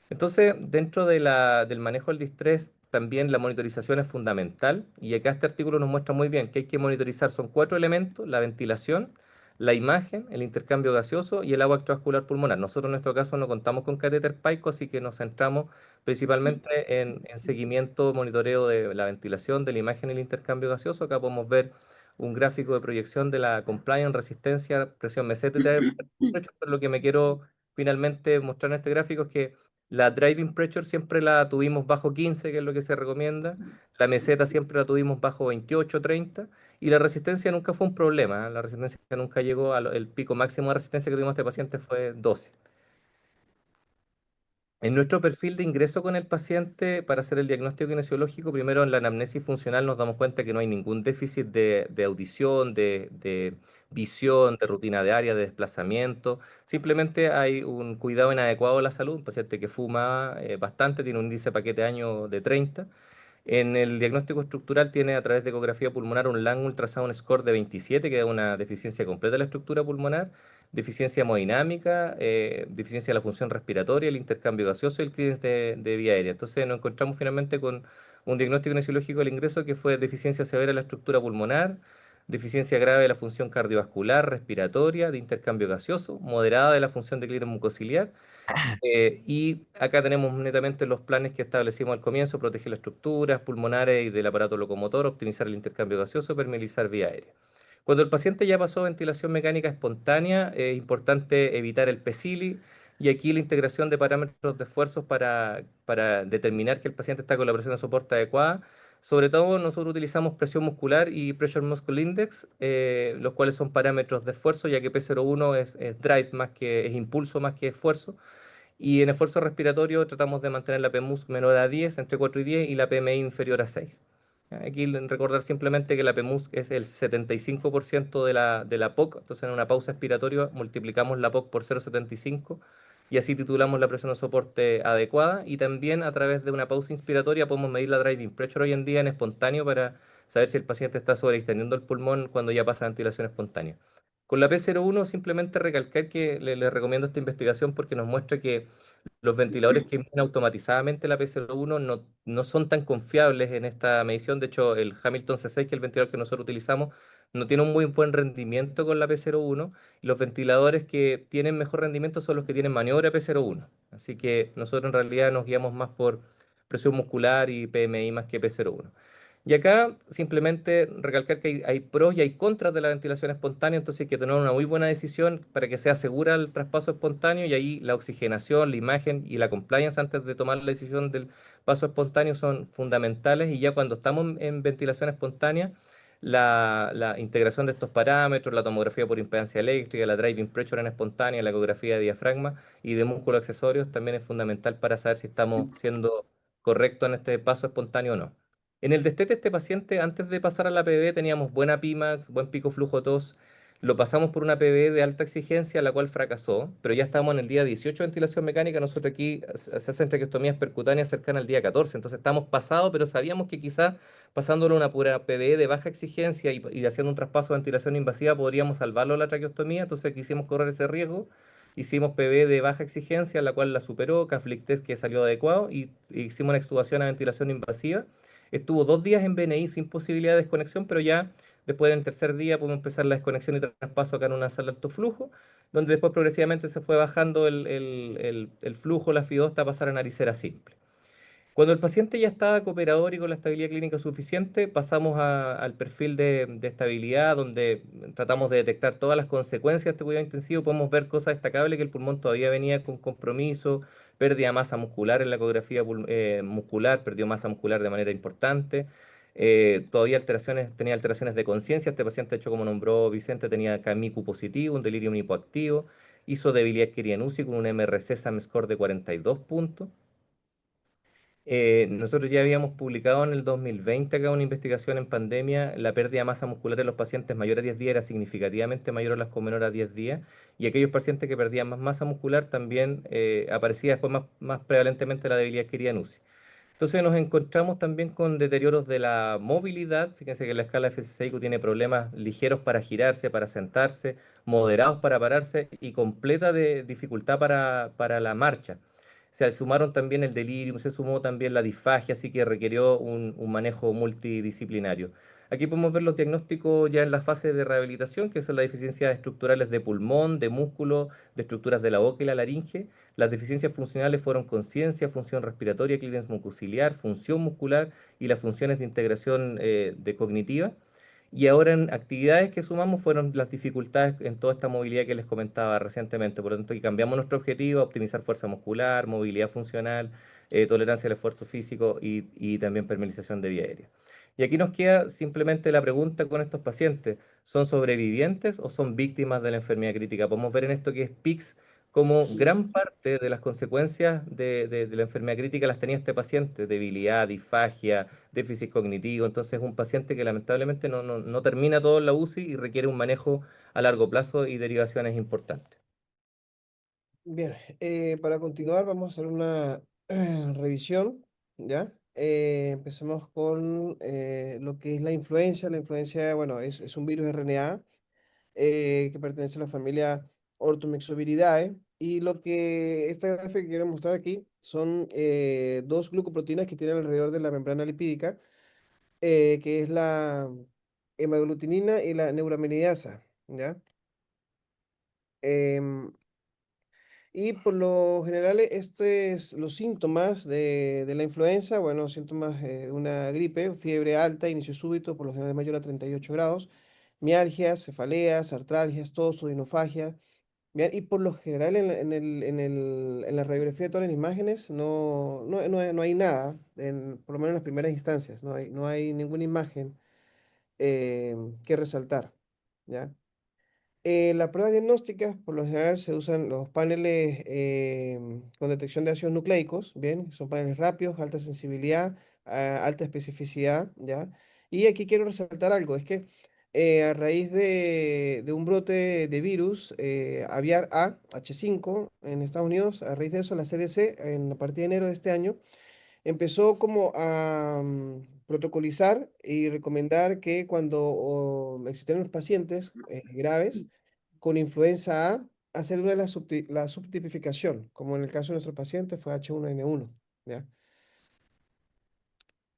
[SPEAKER 5] Entonces, dentro del manejo del distrés, también la monitorización es fundamental, y acá este artículo nos muestra muy bien que hay que monitorizar, son 4 elementos: la ventilación, la imagen, el intercambio gaseoso y el agua extravascular pulmonar. Nosotros en nuestro caso no contamos con catéter PAICO, así que nos centramos principalmente en seguimiento, monitoreo de la ventilación, de la imagen y el intercambio gaseoso. Acá podemos ver un gráfico de proyección de la compliance, resistencia, presión meseta y driving pressure, pero lo que me quiero finalmente mostrar en este gráfico es que la driving pressure siempre la tuvimos bajo 15, que es lo que se recomienda. La meseta siempre la tuvimos bajo 28, 30. Y la resistencia nunca fue un problema, ¿eh? La resistencia nunca llegó el pico máximo de resistencia que tuvimos este paciente fue 12. En nuestro perfil de ingreso con el paciente para hacer el diagnóstico kinesiológico, primero en la anamnesis funcional nos damos cuenta que no hay ningún déficit de audición, de visión, de rutina diaria, de desplazamiento. Simplemente hay un cuidado inadecuado de la salud, un paciente que fuma bastante, tiene un índice de paquete año de 30. En el diagnóstico estructural tiene a través de ecografía pulmonar un Lung Ultrasound Score de 27, que da una deficiencia completa de la estructura pulmonar, deficiencia hemodinámica, deficiencia de la función respiratoria, el intercambio gaseoso y el clearance de vía aérea. Entonces nos encontramos finalmente con un diagnóstico kinesiológico del ingreso que fue deficiencia severa de la estructura pulmonar, deficiencia grave de la función cardiovascular, respiratoria, de intercambio gaseoso, moderada de la función de clearance mucociliar y acá tenemos netamente los planes que establecimos al comienzo: proteger las estructuras pulmonares y del aparato locomotor, optimizar el intercambio gaseoso, permeabilizar vía aérea. Cuando el paciente ya pasó a ventilación mecánica espontánea, es importante evitar el PECILI y aquí la integración de parámetros de esfuerzos para determinar que el paciente está con la presión de soporte adecuada. Sobre todo nosotros utilizamos presión muscular y Pressure Muscle Index, los cuales son parámetros de esfuerzo, ya que P01 es drive más que es impulso más que esfuerzo. Y en esfuerzo respiratorio tratamos de mantener la PMUS menor a 10, entre 4 y 10, y la PMI inferior a 6. Aquí recordar simplemente que la PMUS es el 75% de la POC, entonces en una pausa expiratoria multiplicamos la POC por 0,75 y así titulamos la presión de soporte adecuada, y también a través de una pausa inspiratoria podemos medir la driving pressure hoy en día en espontáneo para saber si el paciente está sobreextendiendo el pulmón cuando ya pasa a ventilación espontánea. Con la P01 simplemente recalcar que le recomiendo esta investigación porque nos muestra que los ventiladores que miden automatizadamente la P01 no son tan confiables en esta medición. De hecho, el Hamilton C6, que es el ventilador que nosotros utilizamos, no tiene un muy buen rendimiento con la P01. Y los ventiladores que tienen mejor rendimiento son los que tienen maniobra P01. Así que nosotros en realidad nos guiamos más por presión muscular y PMI más que P01. Y acá simplemente recalcar que hay pros y hay contras de la ventilación espontánea, entonces hay que tener una muy buena decisión para que sea segura el traspaso espontáneo, y ahí la oxigenación, la imagen y la compliance antes de tomar la decisión del paso espontáneo son fundamentales. Y ya cuando estamos en ventilación espontánea, la integración de estos parámetros, la tomografía por impedancia eléctrica, la driving pressure en espontánea, la ecografía de diafragma y de músculos accesorios también es fundamental para saber si estamos siendo correctos en este paso espontáneo o no. En el destete, este paciente, antes de pasar a la PV, teníamos buena PIMAX, buen pico flujo tos. Lo pasamos por una PV de alta exigencia, la cual fracasó, pero ya estamos en el día 18 de ventilación mecánica. Nosotros aquí se hacen traqueostomías percutáneas cercanas al día 14, entonces estamos pasados, pero sabíamos que quizás pasándolo una pura PV de baja exigencia y haciendo un traspaso de ventilación invasiva podríamos salvarlo de la traqueostomía, entonces quisimos correr ese riesgo. Hicimos PV de baja exigencia, la cual la superó, Caflic test que salió adecuado, y hicimos una extubación a ventilación invasiva. Estuvo 2 días en BNI sin posibilidad de desconexión, pero ya después del tercer día pudimos empezar la desconexión y traspaso acá en una sala de alto flujo, donde después progresivamente se fue bajando el flujo, la FIDO, hasta pasar a naricera simple. Cuando el paciente ya estaba cooperador y con la estabilidad clínica suficiente, pasamos al perfil de estabilidad, donde tratamos de detectar todas las consecuencias de este cuidado intensivo. Podemos ver cosas destacables: que el pulmón todavía venía con compromiso, pérdida de masa muscular en la ecografía muscular, perdió masa muscular de manera importante. Todavía tenía alteraciones de conciencia. Este paciente, de hecho, como nombró Vicente, tenía CAMICU positivo, un delirium hipoactivo, hizo debilidad adquirida en UCI con un MRC SAM score de 42 puntos. Nosotros ya habíamos publicado en el 2020 acá una investigación en pandemia. La pérdida de masa muscular en los pacientes mayores a 10 días era significativamente mayor a las con menor a 10 días, y aquellos pacientes que perdían más masa muscular también aparecía después más prevalentemente la debilidad adquirida en UCI. Entonces nos encontramos también con deterioros de la movilidad. Fíjense que la escala FCCIQ tiene problemas ligeros para girarse, para sentarse, moderados para pararse y completa de dificultad para la marcha. Se sumaron también el delirium, se sumó también la disfagia, así que requirió un manejo multidisciplinario. Aquí podemos ver los diagnósticos ya en la fase de rehabilitación, que son las deficiencias estructurales de pulmón, de músculo, de estructuras de la boca y la laringe. Las deficiencias funcionales fueron conciencia, función respiratoria, clearance mucociliar, función muscular y las funciones de integración de cognitiva. Y ahora en actividades que sumamos fueron las dificultades en toda esta movilidad que les comentaba recientemente. Por lo tanto, aquí cambiamos nuestro objetivo a optimizar fuerza muscular, movilidad funcional, tolerancia al esfuerzo físico y también permeabilización de vía aérea. Y aquí nos queda simplemente la pregunta con estos pacientes: ¿son sobrevivientes o son víctimas de la enfermedad crítica? Podemos ver en esto que es PICS como gran parte de las consecuencias de la enfermedad crítica las tenía este paciente, debilidad, disfagia, déficit cognitivo. Entonces es un paciente que lamentablemente no termina todo en la UCI y requiere un manejo a largo plazo y derivaciones importantes.
[SPEAKER 3] Bien, para continuar vamos a hacer una revisión, ¿ya? Empecemos con lo que es la influenza. La influenza, bueno, es un virus RNA que pertenece a la familia Orthomyxoviridae. Y lo que esta gráfica que quiero mostrar aquí son dos glucoproteínas que tienen alrededor de la membrana lipídica, que es la hemaglutinina y la neuraminidasa, ¿ya? Em, y por lo general, los síntomas de la influenza, bueno, síntomas de una gripe, fiebre alta, inicio súbito, por lo general mayor a 38 grados, mialgias, cefaleas, artralgias, tos, odinofagia. Bien, y por lo general en la radiografía de todas las imágenes no hay nada, por lo menos en las primeras instancias, no hay ninguna imagen que resaltar, ¿ya? Las pruebas diagnósticas, por lo general, se usan los paneles con detección de ácidos nucleicos, ¿bien? Son paneles rápidos, alta sensibilidad, alta especificidad, ¿ya? Y aquí quiero resaltar algo, es que a raíz de un brote de virus aviar A, H5, en Estados Unidos, a raíz de eso la CDC, a partir de enero de este año, empezó como a protocolizar y recomendar que cuando existen los pacientes graves con influenza A, hacer una de la subtipificación, como en el caso de nuestro paciente fue H1N1, ¿ya?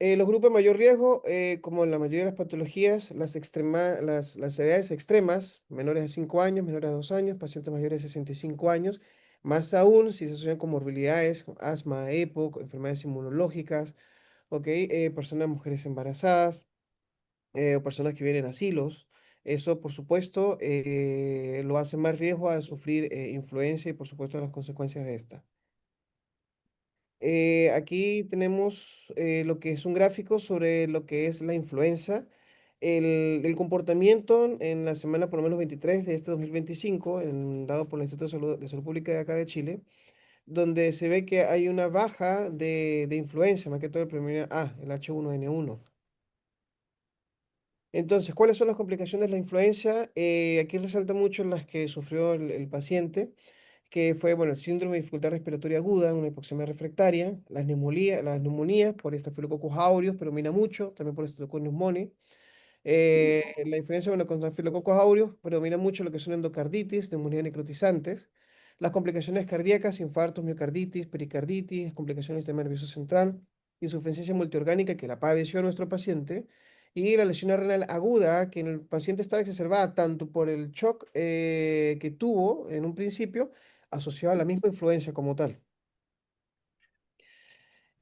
[SPEAKER 3] Los grupos de mayor riesgo, como en la mayoría de las patologías, las edades extremas, menores de 5 años, menores de 2 años, pacientes mayores de 65 años, más aún si se asocian con morbilidades, asma, EPOC, enfermedades inmunológicas, ¿ok? Personas, mujeres embarazadas o personas que vienen en asilos. Eso, por supuesto, lo hace más riesgo a sufrir influenza y, por supuesto, las consecuencias de esta. Aquí tenemos lo que es un gráfico sobre lo que es la influenza, el comportamiento en la semana por lo menos 23 de este 2025, dado por el Instituto de Salud Pública de acá de Chile, donde se ve que hay una baja de influenza, más que todo el primer A, el H1N1. Entonces, ¿cuáles son las complicaciones de la influenza? Aquí resalta mucho las que sufrió el paciente, que fue, bueno, el síndrome de dificultad respiratoria aguda, una hipoxemia refractaria, las neumonías por Staphylococcus aureus, predomina mucho, también por Streptococcus pneumoniae. La diferencia, bueno, con Staphylococcus aureus predomina mucho lo que son endocarditis, neumonías necrotizantes, las complicaciones cardíacas, infartos, miocarditis, pericarditis, complicaciones del sistema nervioso central, insuficiencia multiorgánica que la padeció nuestro paciente, y la lesión renal aguda que en el paciente estaba exacerbada tanto por el shock que tuvo en un principio, asociado a la misma influencia como tal.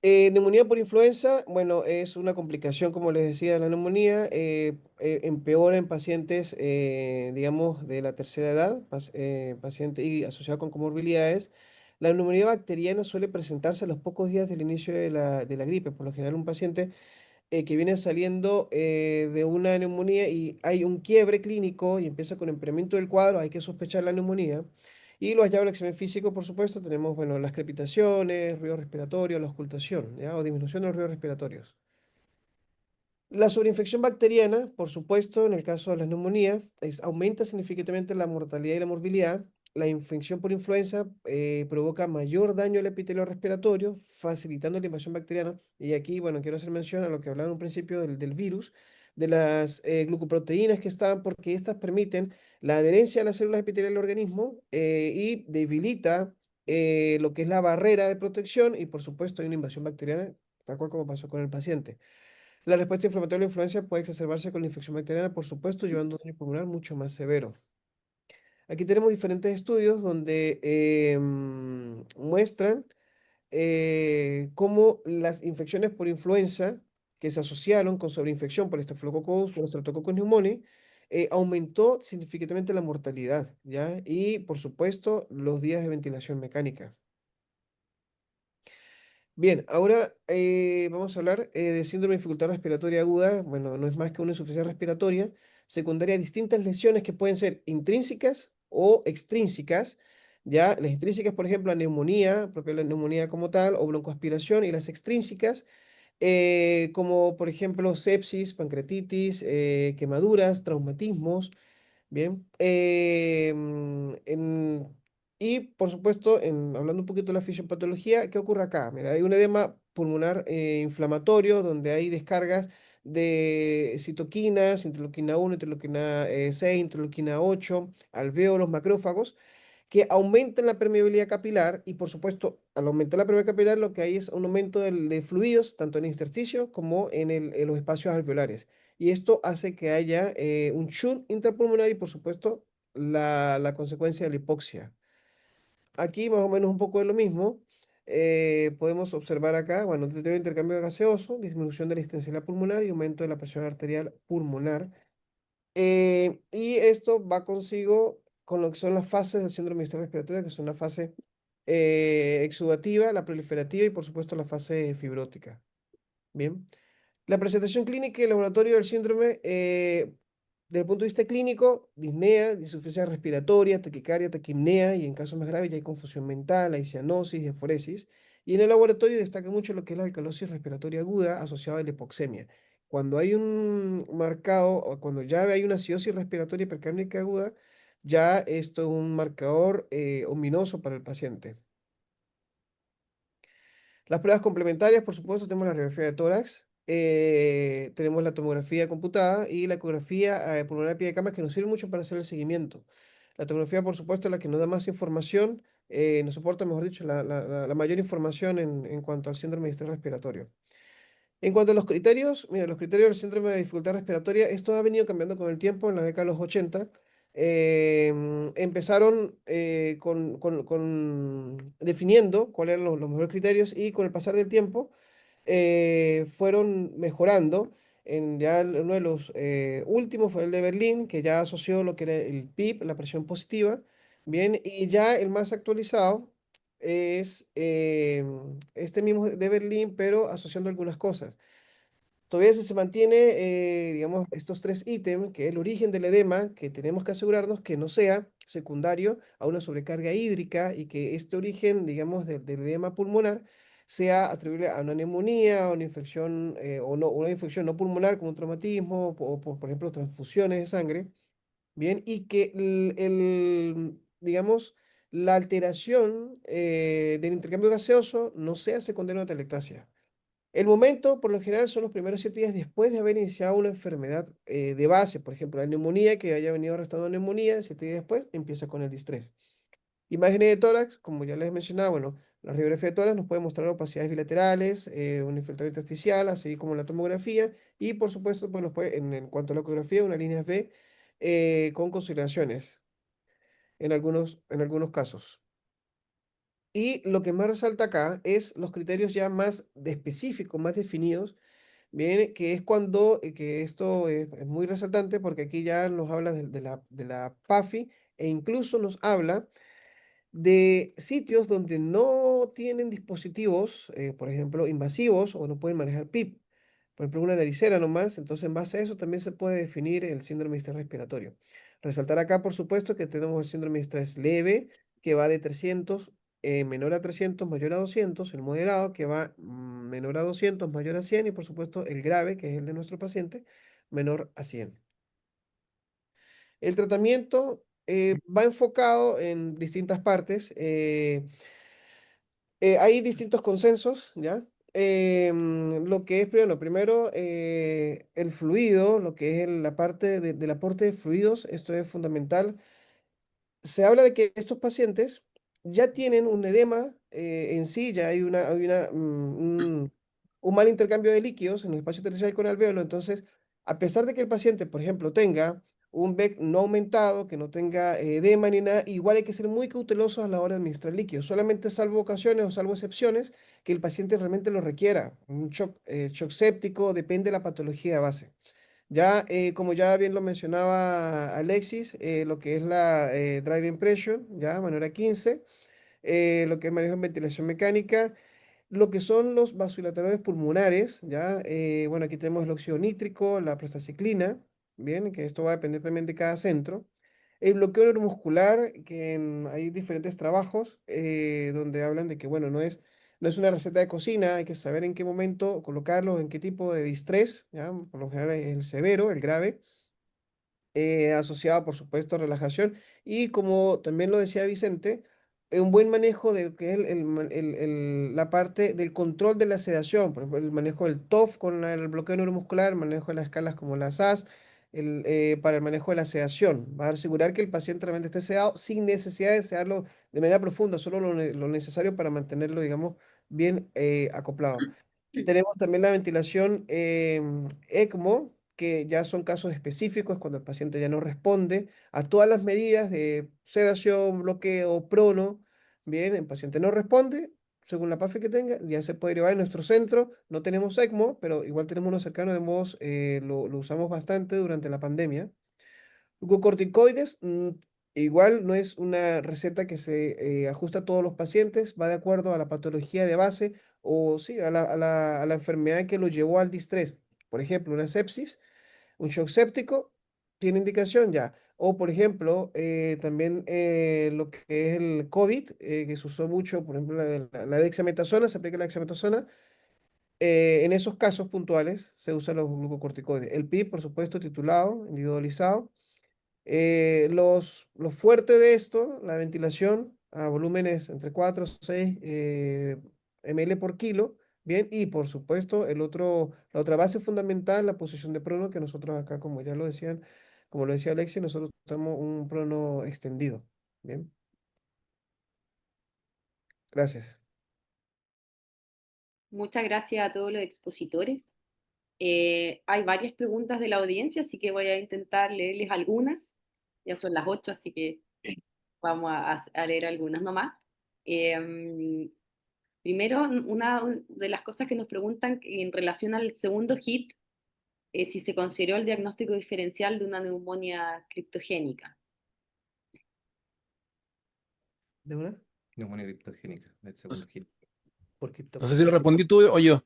[SPEAKER 3] Neumonía por influenza, bueno, es una complicación, como les decía, de la neumonía, empeora en pacientes, digamos, de la tercera edad, paciente y asociado con comorbilidades. La neumonía bacteriana suele presentarse a los pocos días del inicio de la gripe. Por lo general, un paciente que viene saliendo de una neumonía y hay un quiebre clínico y empieza con empeoramiento del cuadro, hay que sospechar la neumonía. Y lo hallado del examen físico, por supuesto, tenemos, bueno, las crepitaciones, ruido respiratorio, la auscultación, ¿ya? O disminución de los ruidos respiratorios. La sobreinfección bacteriana, por supuesto, en el caso de las neumonías, aumenta significativamente la mortalidad y la morbilidad. La infección por influenza provoca mayor daño al epitelio respiratorio, facilitando la invasión bacteriana. Y aquí, bueno, quiero hacer mención a lo que hablaba en un principio del virus, de las glucoproteínas que están, porque estas permiten la adherencia a las células epiteliales del organismo y debilita lo que es la barrera de protección y, por supuesto, hay una invasión bacteriana, tal cual como pasó con el paciente. La respuesta inflamatoria a la influenza puede exacerbarse con la infección bacteriana, por supuesto, llevando a un daño pulmonar mucho más severo. Aquí tenemos diferentes estudios donde muestran cómo las infecciones por influenza que se asociaron con sobreinfección por Staphylococcus, por Streptococcus pneumoniae, aumentó significativamente la mortalidad, ¿ya? Y, por supuesto, los días de ventilación mecánica. Bien, ahora vamos a hablar de síndrome de dificultad respiratoria aguda. Bueno, no es más que una insuficiencia respiratoria secundaria a distintas lesiones que pueden ser intrínsecas o extrínsecas, Ya, las intrínsecas, por ejemplo, la neumonía, propia de la neumonía como tal, o broncoaspiración, y las extrínsecas, como por ejemplo sepsis, pancreatitis, quemaduras, traumatismos. Bien. Y por supuesto, hablando un poquito de la fisiopatología, ¿qué ocurre acá? Mira, hay un edema pulmonar inflamatorio donde hay descargas de citoquinas, interleuquina 1, interleuquina 6, interleuquina 8, alvéolos, macrófagos, que aumentan la permeabilidad capilar y por supuesto, al aumentar la permeabilidad capilar lo que hay es un aumento de fluidos, tanto en el intersticio como en los espacios alveolares. Y esto hace que haya un shunt intrapulmonar y por supuesto la consecuencia de la hipoxia. Aquí más o menos un poco de lo mismo. Podemos observar acá, bueno, deterioro de intercambio gaseoso, disminución de la extensibilidad pulmonar y aumento de la presión arterial pulmonar. Y esto va consigo con lo que son las fases del síndrome respiratorio, que son la fase exudativa, la proliferativa y por supuesto la fase fibrótica. Bien. La presentación clínica y el laboratorio del síndrome, desde el punto de vista clínico, disnea, insuficiencia respiratoria, taquicardia, taquipnea, y en casos más graves ya hay confusión mental, hay cianosis, diaforesis. Y en el laboratorio destaca mucho lo que es la alcalosis respiratoria aguda asociada a la hipoxemia. Cuando hay un marcado, o cuando ya hay una acidosis respiratoria hipercárnica aguda, ya esto es un marcador ominoso para el paciente. Las pruebas complementarias, por supuesto, tenemos la radiografía de tórax, tenemos la tomografía computada y la ecografía pulmonar a pie de cama que nos sirve mucho para hacer el seguimiento. La tomografía, por supuesto, es la que nos da más información, nos soporta, mejor dicho, la mayor información en cuanto al síndrome de distrés respiratorio. En cuanto a los criterios, mira, los criterios del síndrome de dificultad respiratoria, esto ha venido cambiando con el tiempo, en la década de los 80. Empezaron definiendo cuáles eran los mejores criterios y con el pasar del tiempo fueron mejorando. Uno de los últimos fue el de Berlín, que ya asoció lo que era el PIB, la presión positiva, bien, y ya el más actualizado es este mismo de Berlín, pero asociando algunas cosas. Todavía se mantiene, digamos, estos tres ítems, que es el origen del edema, que tenemos que asegurarnos que no sea secundario a una sobrecarga hídrica y que este origen, digamos, del edema pulmonar sea atribuible a una neumonía, a una infección o no, una infección no pulmonar como un traumatismo o, por ejemplo, transfusiones de sangre, ¿bien? Y que digamos, la alteración del intercambio gaseoso no sea secundario a una atelectasia. El momento, por lo general, son los primeros 7 días después de haber iniciado una enfermedad de base, por ejemplo, la neumonía, que haya venido arrastrando neumonía, 7 días después empieza con el distrés. Imágenes de tórax, como ya les mencionaba, bueno, la radiografía de tórax nos puede mostrar opacidades bilaterales, un infiltrado intersticial, así como la tomografía, y por supuesto, pues en cuanto a la ecografía, una línea B con consideraciones en algunos casos. Y lo que más resalta acá es los criterios ya más específicos, más definidos. Bien, que es cuando, que esto es muy resaltante porque aquí ya nos habla de la PAFI e incluso nos habla de sitios donde no tienen dispositivos, por ejemplo, invasivos o no pueden manejar PIP. Por ejemplo, una naricera nomás, entonces en base a eso también se puede definir el síndrome de estrés respiratorio. Resaltar acá, por supuesto, que tenemos el síndrome de estrés leve, que va de 300, menor a 300, mayor a 200, el moderado, que va menor a 200, mayor a 100, y por supuesto el grave, que es el de nuestro paciente, menor a 100. El tratamiento va enfocado en distintas partes. Hay distintos consensos, ¿ya? Lo que es, primero, el fluido, lo que es la parte del aporte de fluidos, esto es fundamental. Se habla de que estos pacientes ya tienen un edema en sí, ya hay un mal intercambio de líquidos en el espacio intersticial con alvéolo. Entonces, a pesar de que el paciente, por ejemplo, tenga un BEC no aumentado, que no tenga edema ni nada, igual hay que ser muy cautelosos a la hora de administrar líquidos. Solamente salvo ocasiones o salvo excepciones que el paciente realmente lo requiera. Un shock séptico, depende de la patología de base. Ya, como ya bien lo mencionaba Alexis, lo que es la driving pressure, ya, manera 15, lo que es manejo en ventilación mecánica, lo que son los vasodilatadores pulmonares, ya, bueno, aquí tenemos el óxido nítrico, la prostaciclina, bien, que esto va a depender también de cada centro. El bloqueo neuromuscular, que hay diferentes trabajos donde hablan de que, bueno, no es una receta de cocina, hay que saber en qué momento colocarlo, en qué tipo de distrés, ¿ya? Por lo general es el severo, el grave, asociado, por supuesto, a relajación. Y como también lo decía Vicente, un buen manejo de lo que es la parte del control de la sedación, por ejemplo, el manejo del TOF con el bloqueo neuromuscular, el manejo de las escalas como la SAS, para el manejo de la sedación. Va a asegurar que el paciente realmente esté sedado sin necesidad de sedarlo de manera profunda, solo lo necesario para mantenerlo, digamos, bien acoplado. Tenemos también la ventilación ECMO, que ya son casos específicos cuando el paciente ya no responde a todas las medidas de sedación, bloqueo, prono. Bien, el paciente no responde, según la PAFE que tenga, ya se puede llevar en nuestro centro. No tenemos ECMO, pero igual tenemos uno cercano, de modos, lo usamos bastante durante la pandemia. Glucocorticoides, igual no es una receta que se ajusta a todos los pacientes, va de acuerdo a la patología de base o sí, a la enfermedad que lo llevó al distrés. Por ejemplo, una sepsis, un shock séptico, tiene indicación ya. O, por ejemplo, también lo que es el COVID, que se usó mucho, por ejemplo, la dexametasona, se aplica la dexametasona. En esos casos puntuales se usan los glucocorticoides. El PIB, por supuesto, titulado, individualizado. Lo fuerte de esto, la ventilación a volúmenes entre 4 o 6 ml por kilo, bien, y por supuesto la otra base fundamental, la posición de prono, que nosotros acá, como ya lo decían, como lo decía Alexia, nosotros usamos un prono extendido, bien, gracias.
[SPEAKER 1] Muchas gracias a todos los expositores. Hay varias preguntas de la audiencia, así que voy a intentar leerles algunas. Ya son las 8, así que vamos a leer algunas nomás. Primero, una de las cosas que nos preguntan en relación al segundo hit, si se consideró el diagnóstico diferencial de una neumonía criptogénica.
[SPEAKER 3] ¿De una?
[SPEAKER 5] Neumonía criptogénica, el segundo hit.
[SPEAKER 4] Por
[SPEAKER 2] No sé si lo
[SPEAKER 4] criptografía.
[SPEAKER 2] respondí tú o yo.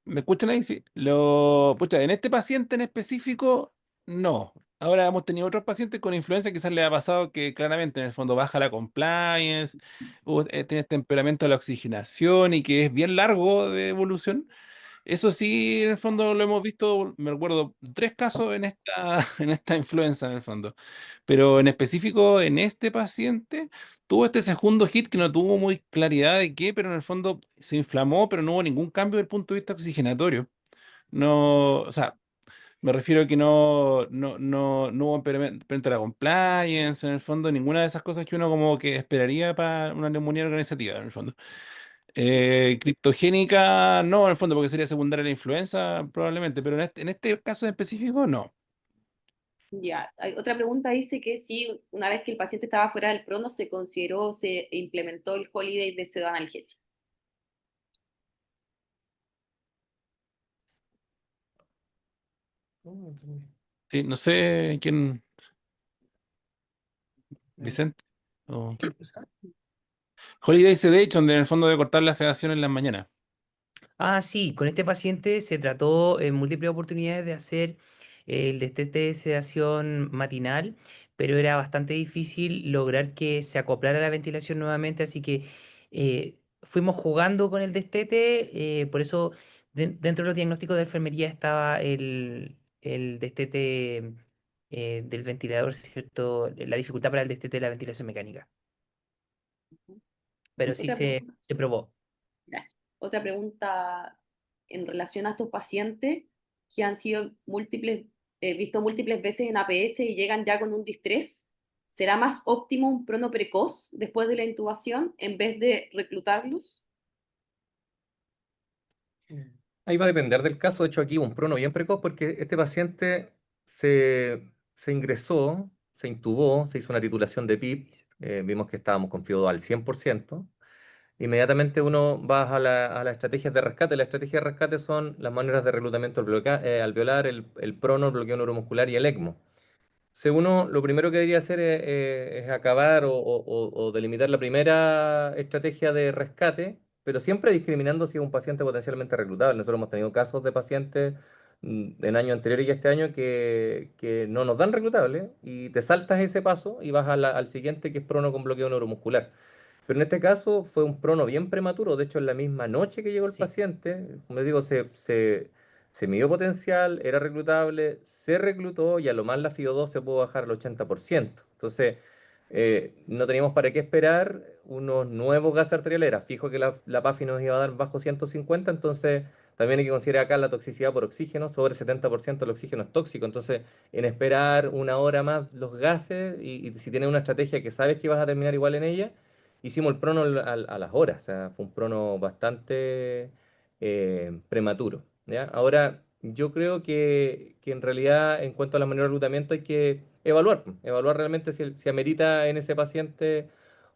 [SPEAKER 2] ¿Me escuchan ahí? Sí. Pucha, en este paciente en específico, no. Ahora hemos tenido otros pacientes con influenza, quizás le ha pasado que claramente en el fondo baja la compliance, tiene temperamento de la oxigenación y que es bien largo de evolución. Eso sí, en el fondo lo hemos visto, me recuerdo, 3 casos en en esta influenza en el fondo. Pero en específico, en este paciente, tuvo este segundo hit que no tuvo muy claridad de qué, pero en el fondo se inflamó, pero no hubo ningún cambio desde el punto de vista oxigenatorio. No, o sea, me refiero a que no hubo impairment de la compliance, en el fondo, ninguna de esas cosas que uno como que esperaría para una neumonía organizativa, en el fondo. Criptogénica, no, en el fondo, porque sería secundaria a la influenza, probablemente, pero en este caso en específico, no.
[SPEAKER 1] Ya, otra pregunta dice que si una vez que el paciente estaba fuera del prono se consideró, se implementó el holiday de pseudoanalgesia.
[SPEAKER 3] No, no entendí.
[SPEAKER 2] Sí, no sé quién,
[SPEAKER 3] Ya.
[SPEAKER 2] Vicente. O...
[SPEAKER 3] ¿Qué cosa?
[SPEAKER 2] Holiday Sedation, en el fondo de cortar la sedación en las mañanas.
[SPEAKER 4] Ah, sí, con este paciente se trató en múltiples oportunidades de hacer el destete de sedación matinal, pero era bastante difícil lograr que se acoplara la ventilación nuevamente, así que fuimos jugando con el destete, por eso dentro de los diagnósticos de enfermería estaba el destete del ventilador, ¿cierto? La dificultad para el destete de la ventilación mecánica, pero sí
[SPEAKER 1] Otra pregunta.
[SPEAKER 4] se probó.
[SPEAKER 1] Gracias. Otra pregunta en relación a estos pacientes que han sido visto múltiples veces en APS y llegan ya con un distrés. ¿Será más óptimo un prono precoz después de la intubación en vez de reclutarlos?
[SPEAKER 3] Mm.
[SPEAKER 5] Ahí va a depender del caso. De hecho, aquí un prono bien precoz porque este paciente se ingresó, se intubó, se hizo una titulación de PIP, vimos que estábamos con FIO2 al 100%. Inmediatamente uno va a las estrategias de rescate. Las estrategias de rescate son las maneras de reclutamiento alveolar, el prono, el bloqueo neuromuscular y el ECMO. Según uno, lo primero que debería hacer es acabar o delimitar la primera estrategia de rescate, pero siempre discriminando si es un paciente potencialmente reclutable. Nosotros hemos tenido casos de pacientes en años anteriores y este año que no nos dan reclutable y te saltas ese paso y vas al siguiente que es prono con bloqueo neuromuscular. Pero en este caso fue un prono bien prematuro, de hecho en la misma noche que llegó el
[SPEAKER 4] Sí.
[SPEAKER 5] paciente, como les digo, se midió potencial, era reclutable, se reclutó y a lo más la FIO2 se pudo bajar al 80%. Entonces, no teníamos para qué esperar unos nuevos gases arteriales, era fijo que la PAFI nos iba a dar bajo 150, entonces también hay que considerar acá la toxicidad por oxígeno, sobre el 70% del oxígeno es tóxico, entonces en esperar una hora más los gases y si tienes una estrategia que sabes que vas a terminar igual en ella, hicimos el prono a las horas, o sea, fue un prono bastante prematuro, ¿ya? Ahora, yo creo que en realidad, en cuanto a la maniobra de reclutamiento, hay que evaluar, pues, evaluar realmente si amerita en ese paciente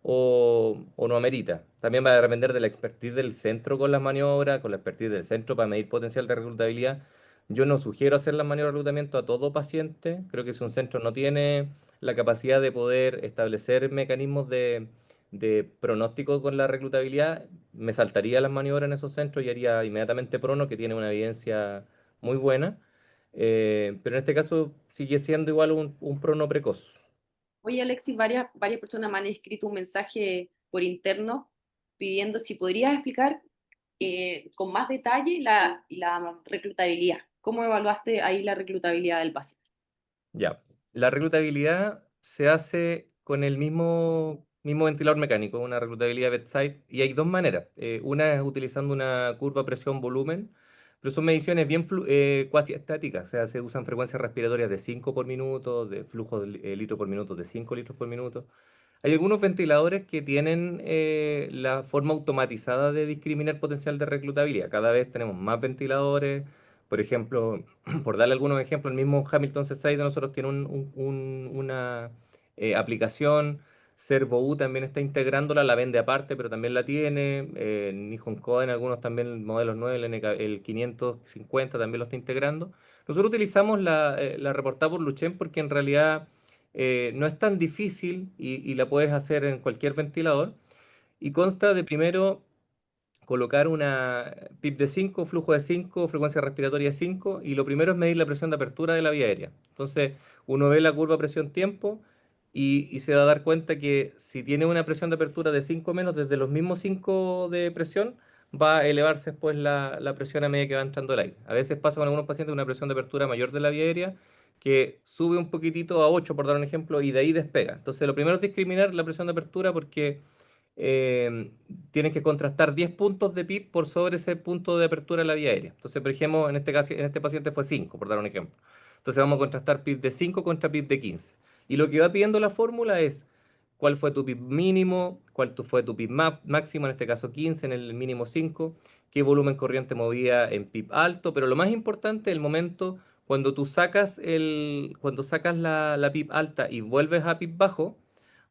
[SPEAKER 5] o no amerita. También va a depender de la expertise del centro con las maniobras, con la expertise del centro para medir potencial de reclutabilidad. Yo no sugiero hacer las maniobras de reclutamiento a todo paciente. Creo que si un centro no tiene la capacidad de poder establecer mecanismos de pronóstico con la reclutabilidad, me saltaría las maniobras en esos centros y haría inmediatamente prono, que tiene una evidencia muy buena. Pero en este caso sigue siendo igual un prono precoz.
[SPEAKER 1] Oye, Alexis, varias personas me han escrito un mensaje por interno pidiendo si podrías explicar con más detalle la reclutabilidad. ¿Cómo evaluaste ahí la reclutabilidad del paciente?
[SPEAKER 5] Ya. La reclutabilidad se hace con el mismo ventilador mecánico, una reclutabilidad bedside, y hay dos maneras. Una es utilizando una curva presión-volumen, pero son mediciones bien cuasi estáticas, o sea, se usan frecuencias respiratorias de 5 por minuto, de flujo de litro por minuto de 5 litros por minuto. Hay algunos ventiladores que tienen la forma automatizada de discriminar potencial de reclutabilidad. Cada vez tenemos más ventiladores. Por ejemplo, por darle algunos ejemplos, el mismo Hamilton C6 de nosotros tiene una aplicación. Servo-U también está integrándola, la vende aparte, pero también la tiene. Nihon Kohden, algunos también, el modelos 9, el 550 también lo está integrando. Nosotros utilizamos la reportada por Luchen porque en realidad no es tan difícil y la puedes hacer en cualquier ventilador. Y consta de primero colocar una PIP de 5, flujo de 5, frecuencia respiratoria de 5, y lo primero es medir la presión de apertura de la vía aérea. Entonces, uno ve la curva presión-tiempo y se va a dar cuenta que si tiene una presión de apertura de 5 menos, desde los mismos 5 de presión, va a elevarse después la presión a medida que va entrando el aire. A veces pasa con algunos pacientes una presión de apertura mayor de la vía aérea que sube un poquitito a 8, por dar un ejemplo, y de ahí despega. Entonces, lo primero es discriminar la presión de apertura porque eh, tienes que contrastar 10 puntos de PIB por sobre ese punto de apertura de la vía aérea. Entonces, por ejemplo, en este caso, en este paciente fue 5 por dar un ejemplo. Entonces vamos a contrastar PIB de 5 contra PIB de 15. Y lo que va pidiendo la fórmula es cuál fue tu PIB mínimo, fue tu PIB máximo, en este caso 15, en el mínimo 5, qué volumen corriente movía en PIB alto, pero lo más importante, el momento cuando tú cuando sacas la PIB alta y vuelves a PIB bajo,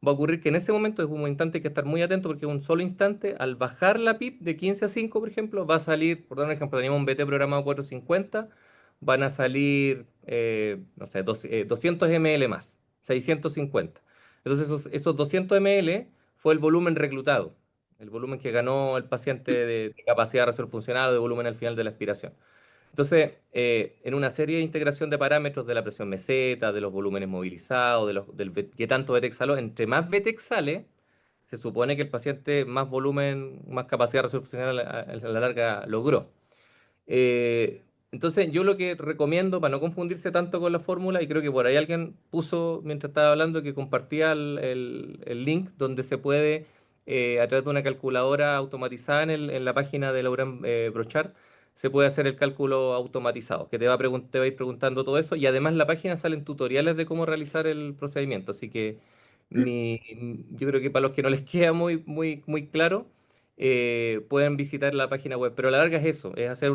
[SPEAKER 5] va a ocurrir que en ese momento es un instante hay que estar muy atento porque es un solo instante. Al bajar la PIB de 15 a 5, por ejemplo, va a salir, por dar un ejemplo, teníamos un BT programado 450, van a salir, no sé, 200 ml más, 650. Entonces, esos 200 ml fue el volumen reclutado, el volumen que ganó el paciente de capacidad de reserva funcional o de volumen al final de la aspiración. Entonces, en una serie de integración de parámetros de la presión meseta, de los volúmenes movilizados, qué tanto VT exhaló, entre más VT exhale, se supone que el paciente más volumen, más capacidad resolucional a la larga logró. Entonces, yo lo que recomiendo, para no confundirse tanto con la fórmula, y creo que por ahí alguien puso, mientras estaba hablando, que compartía el link donde se puede, a través de una calculadora automatizada en la página de Laurent Brochard, se puede hacer el cálculo automatizado, que te va a ir preguntando todo eso, y además en la página salen tutoriales de cómo realizar el procedimiento, así que yo creo que para los que no les queda muy claro, pueden visitar la página web, pero a la larga es eso, es hacer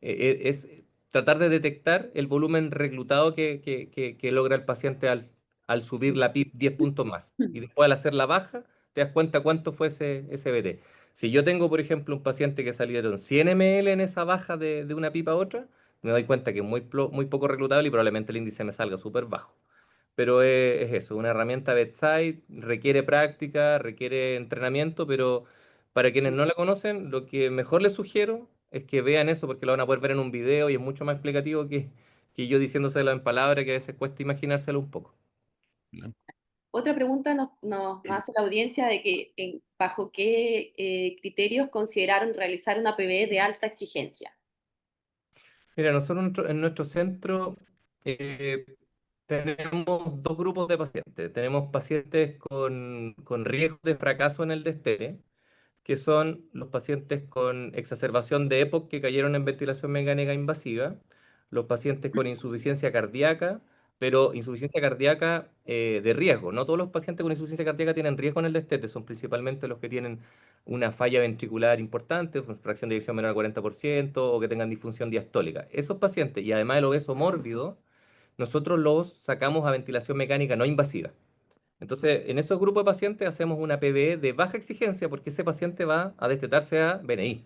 [SPEAKER 5] es tratar de detectar el volumen reclutado que logra el paciente al subir la PIB 10 puntos más. Y después al hacer la baja, te das cuenta cuánto fue ese BT. Si yo tengo, por ejemplo, un paciente que salieron 100 ml en esa baja de una pipa a otra, me doy cuenta que es muy poco reclutable y probablemente el índice me salga súper bajo. Pero es eso, una herramienta bedside, requiere práctica, requiere entrenamiento, pero para quienes no la conocen, lo que mejor les sugiero es que vean eso porque lo van a poder ver en un video y es mucho más explicativo que yo diciéndoselo en palabras que a veces cuesta imaginárselo un poco.
[SPEAKER 1] Otra pregunta nos hace la audiencia de que bajo qué criterios consideraron realizar una PBE de alta exigencia.
[SPEAKER 5] Mira, nosotros en nuestro centro eh, tenemos dos grupos de pacientes. Tenemos pacientes con riesgo de fracaso en el destete, que son los pacientes con exacerbación de EPOC que cayeron en ventilación mecánica invasiva, los pacientes con insuficiencia cardíaca, pero insuficiencia cardíaca de riesgo. No todos los pacientes con insuficiencia cardíaca tienen riesgo en el destete, son principalmente los que tienen una falla ventricular importante, fracción de eyección menor al 40%, o que tengan disfunción diastólica. Esos pacientes, y además el obeso mórbido, nosotros los sacamos a ventilación mecánica no invasiva. Entonces, en esos grupos de pacientes hacemos una PBE de baja exigencia porque ese paciente va a destetarse a BNI.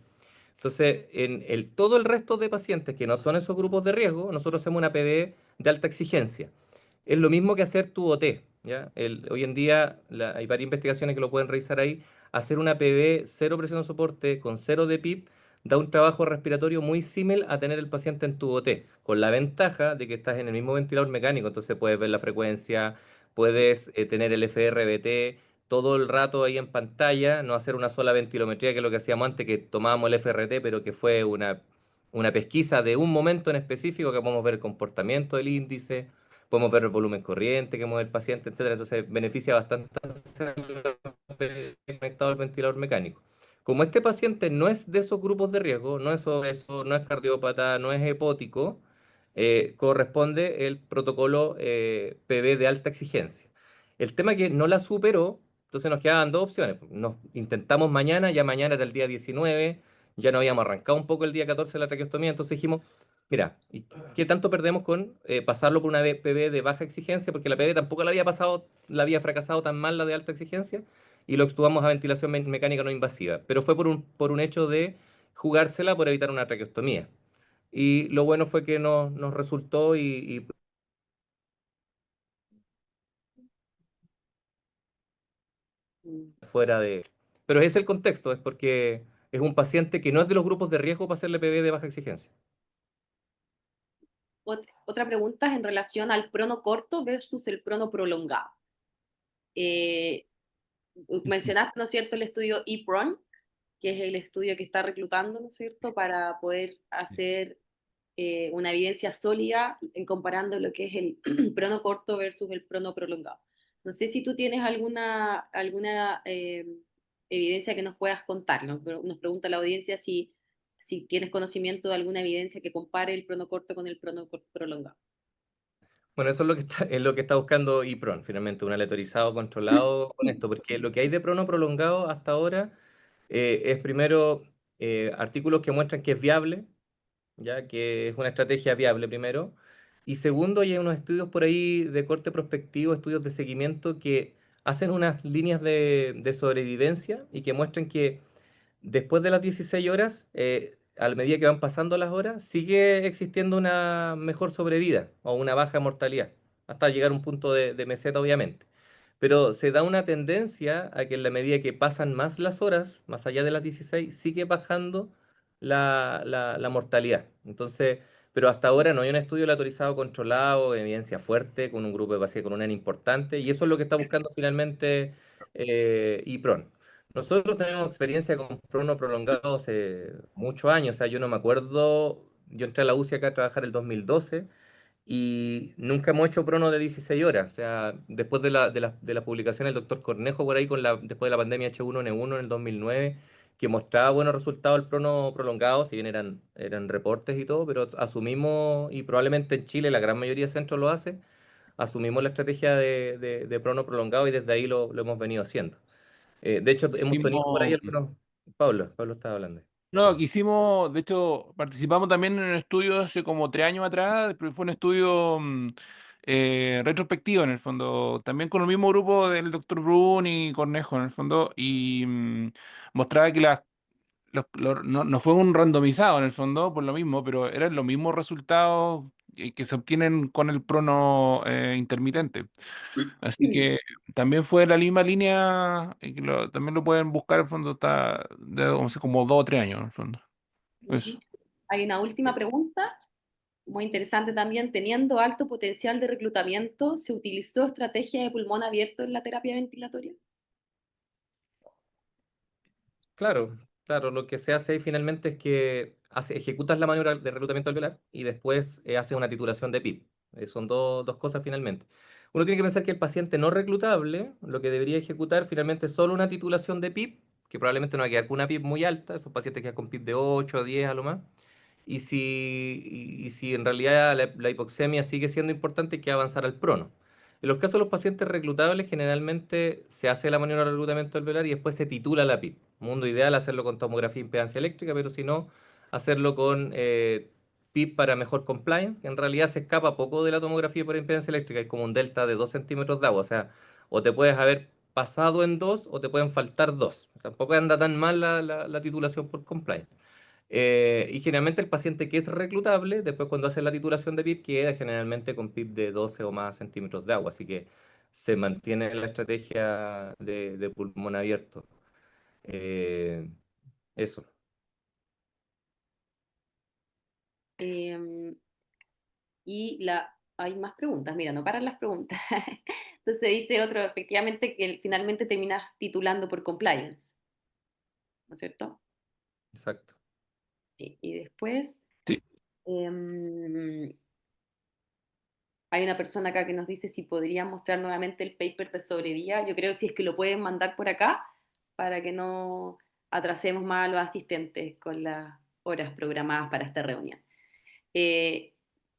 [SPEAKER 5] Entonces, todo el resto de pacientes que no son esos grupos de riesgo, nosotros hacemos una PBE de alta exigencia. Es lo mismo que hacer tu OT, ¿ya? Hoy en día hay varias investigaciones que lo pueden revisar ahí. Hacer una PB, cero presión de soporte, con cero de PIB, da un trabajo respiratorio muy similar a tener el paciente en tu OT, con la ventaja de que estás en el mismo ventilador mecánico, entonces puedes ver la frecuencia, puedes tener el FRBT todo el rato ahí en pantalla, no hacer una sola ventilometría, que es lo que hacíamos antes, que tomábamos el FRT, pero que fue una pesquisa de un momento en específico, que podemos ver el comportamiento del índice, podemos ver el volumen corriente que mueve el paciente, etcétera. Entonces beneficia bastante hacerlo conectado al ventilador mecánico. Como este paciente no es de esos grupos de riesgo, no es obeso, no es cardiópata, no es hepótico, corresponde el protocolo PB de alta exigencia. El tema es que no la superó, entonces nos quedaban dos opciones. Nos intentamos mañana, ya mañana era el día 19, ya no habíamos arrancado un poco el día 14 de la traqueostomía, entonces dijimos, mira, ¿y qué tanto perdemos con pasarlo por una PB de baja exigencia? Porque la PB tampoco la había fracasado tan mal la de alta exigencia, y lo extubamos a ventilación mecánica no invasiva. Pero fue por un hecho de jugársela por evitar una traqueostomía. Y lo bueno fue que nos resultó y
[SPEAKER 1] Mm.
[SPEAKER 5] fuera de... Pero ese es el contexto, es porque es un paciente que no es de los grupos de riesgo para hacerle PB de baja exigencia.
[SPEAKER 1] Otra pregunta es en relación al prono corto versus el prono prolongado. Eh, Mencionaste, ¿no es cierto?, el estudio EPRON, que es el estudio que está reclutando, ¿no es cierto?, para poder hacer una evidencia sólida en comparando lo que es el prono corto versus el prono prolongado. No sé si tú tienes alguna evidencia que nos puedas contar, ¿no? Nos pregunta la audiencia si tienes conocimiento de alguna evidencia que compare el prono corto con el prono prolongado.
[SPEAKER 5] Bueno, eso es lo que está buscando IPRON, finalmente, un aleatorizado controlado con esto, porque lo que hay de prono prolongado hasta ahora es primero artículos que muestran que es viable, ya que es una estrategia viable primero, y segundo, hay unos estudios por ahí de corte prospectivo, estudios de seguimiento que hacen unas líneas de sobrevivencia y que muestran que después de las 16 horas, a medida que van pasando las horas, sigue existiendo una mejor sobrevida o una baja mortalidad, hasta llegar a un punto de meseta, obviamente. Pero se da una tendencia a que en la medida que pasan más las horas, más allá de las 16, sigue bajando la mortalidad. Entonces, pero hasta ahora no hay un estudio autorizado controlado, evidencia fuerte, con un grupo de pacientes con un N importante, y eso es lo que está buscando finalmente IPRON. Nosotros tenemos experiencia con prono prolongado hace muchos años, o sea, yo no me acuerdo, yo entré a la UCI acá a trabajar el 2012 y nunca hemos hecho prono de 16 horas, o sea, después de la publicación del doctor Cornejo por ahí, después de la pandemia H1N1 en el 2009, que mostraba buenos resultados el prono prolongado, si bien eran reportes y todo, pero asumimos, y probablemente en Chile la gran mayoría de centros lo hace, asumimos la estrategia de prono prolongado y desde ahí lo hemos venido haciendo. De hecho, hemos tenido por ahí
[SPEAKER 2] Hicimos,
[SPEAKER 5] algunos. Pablo estaba hablando.
[SPEAKER 2] no, que hicimos, de hecho, participamos también en un estudio hace como 3 años atrás, pero fue un estudio retrospectivo en el fondo, también con el mismo grupo del doctor Brun y Cornejo en el fondo, y mostraba que no fue un randomizado en el fondo, por lo mismo, pero eran los mismos resultados que se obtienen con el prono intermitente. Así que también fue la misma línea, y que también lo pueden buscar, en el fondo está de no sé, como 2 o 3 años, en el fondo. Eso.
[SPEAKER 1] Hay una última pregunta, muy interesante también. Teniendo alto potencial de reclutamiento, ¿se utilizó estrategia de pulmón abierto en la terapia ventilatoria?
[SPEAKER 5] Claro, claro, lo que se hace ahí finalmente es que ejecutas la maniobra de reclutamiento alveolar y después haces una titulación de PIP. Son dos cosas finalmente. Uno tiene que pensar que el paciente no reclutable lo que debería ejecutar finalmente es solo una titulación de PIP, que probablemente no va a quedar con una PIP muy alta, esos pacientes quedan con PIP de 8 o 10 a lo más. Y si en realidad la hipoxemia sigue siendo importante, hay que avanzar al prono. En los casos de los pacientes reclutables, generalmente se hace la maniobra de reclutamiento alveolar y después se titula la PIP. Mundo ideal hacerlo con tomografía de impedancia eléctrica, pero si no, hacerlo con PIP para mejor compliance, que en realidad se escapa poco de la tomografía por impedancia eléctrica, es como un delta de 2 centímetros de agua, o sea, o te puedes haber pasado en 2 o te pueden faltar 2. Tampoco anda tan mal la titulación por compliance. Y generalmente el paciente que es reclutable, después cuando hace la titulación de PIP, queda generalmente con PIP de 12 o más centímetros de agua, así que se mantiene la estrategia de pulmón abierto. Eh, eso.
[SPEAKER 1] Eh, hay más preguntas, mira, no paran las preguntas. Entonces dice otro, efectivamente, que finalmente terminas titulando por compliance, ¿no es cierto?
[SPEAKER 5] Exacto.
[SPEAKER 1] Sí, y después
[SPEAKER 2] Sí.
[SPEAKER 1] em, hay una persona acá que nos dice si podría mostrar nuevamente el paper de sobrevía. Yo creo si es que lo pueden mandar por acá para que no atrasemos más a los asistentes con las horas programadas para esta reunión. Eh,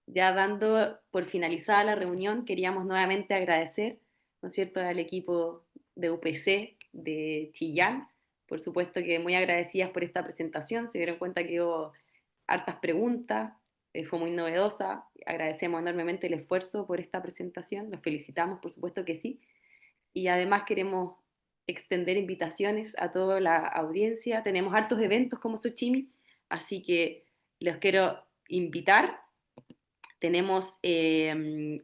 [SPEAKER 1] ya dando por finalizada la reunión, queríamos nuevamente agradecer, ¿no es cierto?, al equipo de UPC de Chillán. Por supuesto que muy agradecidas por esta presentación. Se dieron cuenta que hubo hartas preguntas, fue muy novedosa. Agradecemos enormemente el esfuerzo por esta presentación. Los felicitamos, por supuesto que sí. Y además queremos extender invitaciones a toda la audiencia. Tenemos hartos eventos como Sochimi, así que los quiero invitar. Tenemos, viene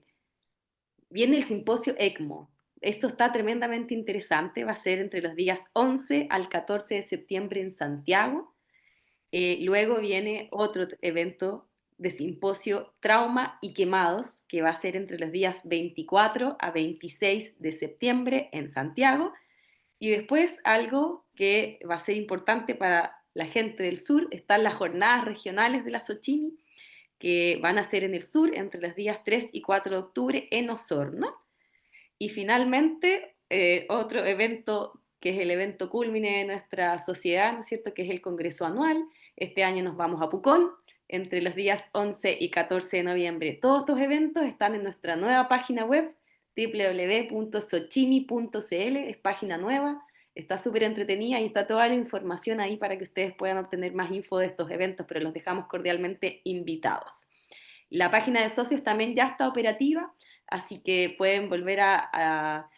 [SPEAKER 1] el simposio ECMO. Esto está tremendamente interesante, va a ser entre los días 11 al 14 de septiembre en Santiago. Luego viene otro evento de simposio Trauma y Quemados, que va a ser entre los días 24 a 26 de septiembre en Santiago. Y después algo que va a ser importante para la gente del sur, están las jornadas regionales de la Sochimi, que van a ser en el sur entre los días 3 y 4 de octubre en Osorno. Y finalmente, otro evento que es el evento cúlmine de nuestra sociedad, ¿no es cierto?, que es el Congreso Anual. Este año nos vamos a Pucón, entre los días 11 y 14 de noviembre. Todos estos eventos están en nuestra nueva página web, www.sochimi.cl, es página nueva, está súper entretenida y está toda la información ahí para que ustedes puedan obtener más info de estos eventos, pero los dejamos cordialmente invitados. La página de socios también ya está operativa, así que pueden volver a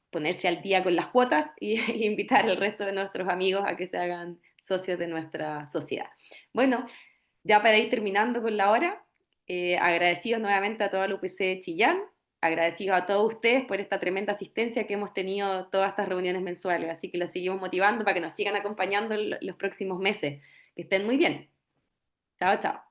[SPEAKER 1] ponerse al día con las cuotas y invitar al resto de nuestros amigos a que se hagan socios de nuestra sociedad. Bueno, ya para ir terminando con la hora, agradecidos nuevamente a toda la UPC de Chillán, agradecidos a todos ustedes por esta tremenda asistencia que hemos tenido todas estas reuniones mensuales, así que los seguimos motivando para que nos sigan acompañando en los próximos meses. Que estén muy bien. Chao, chao.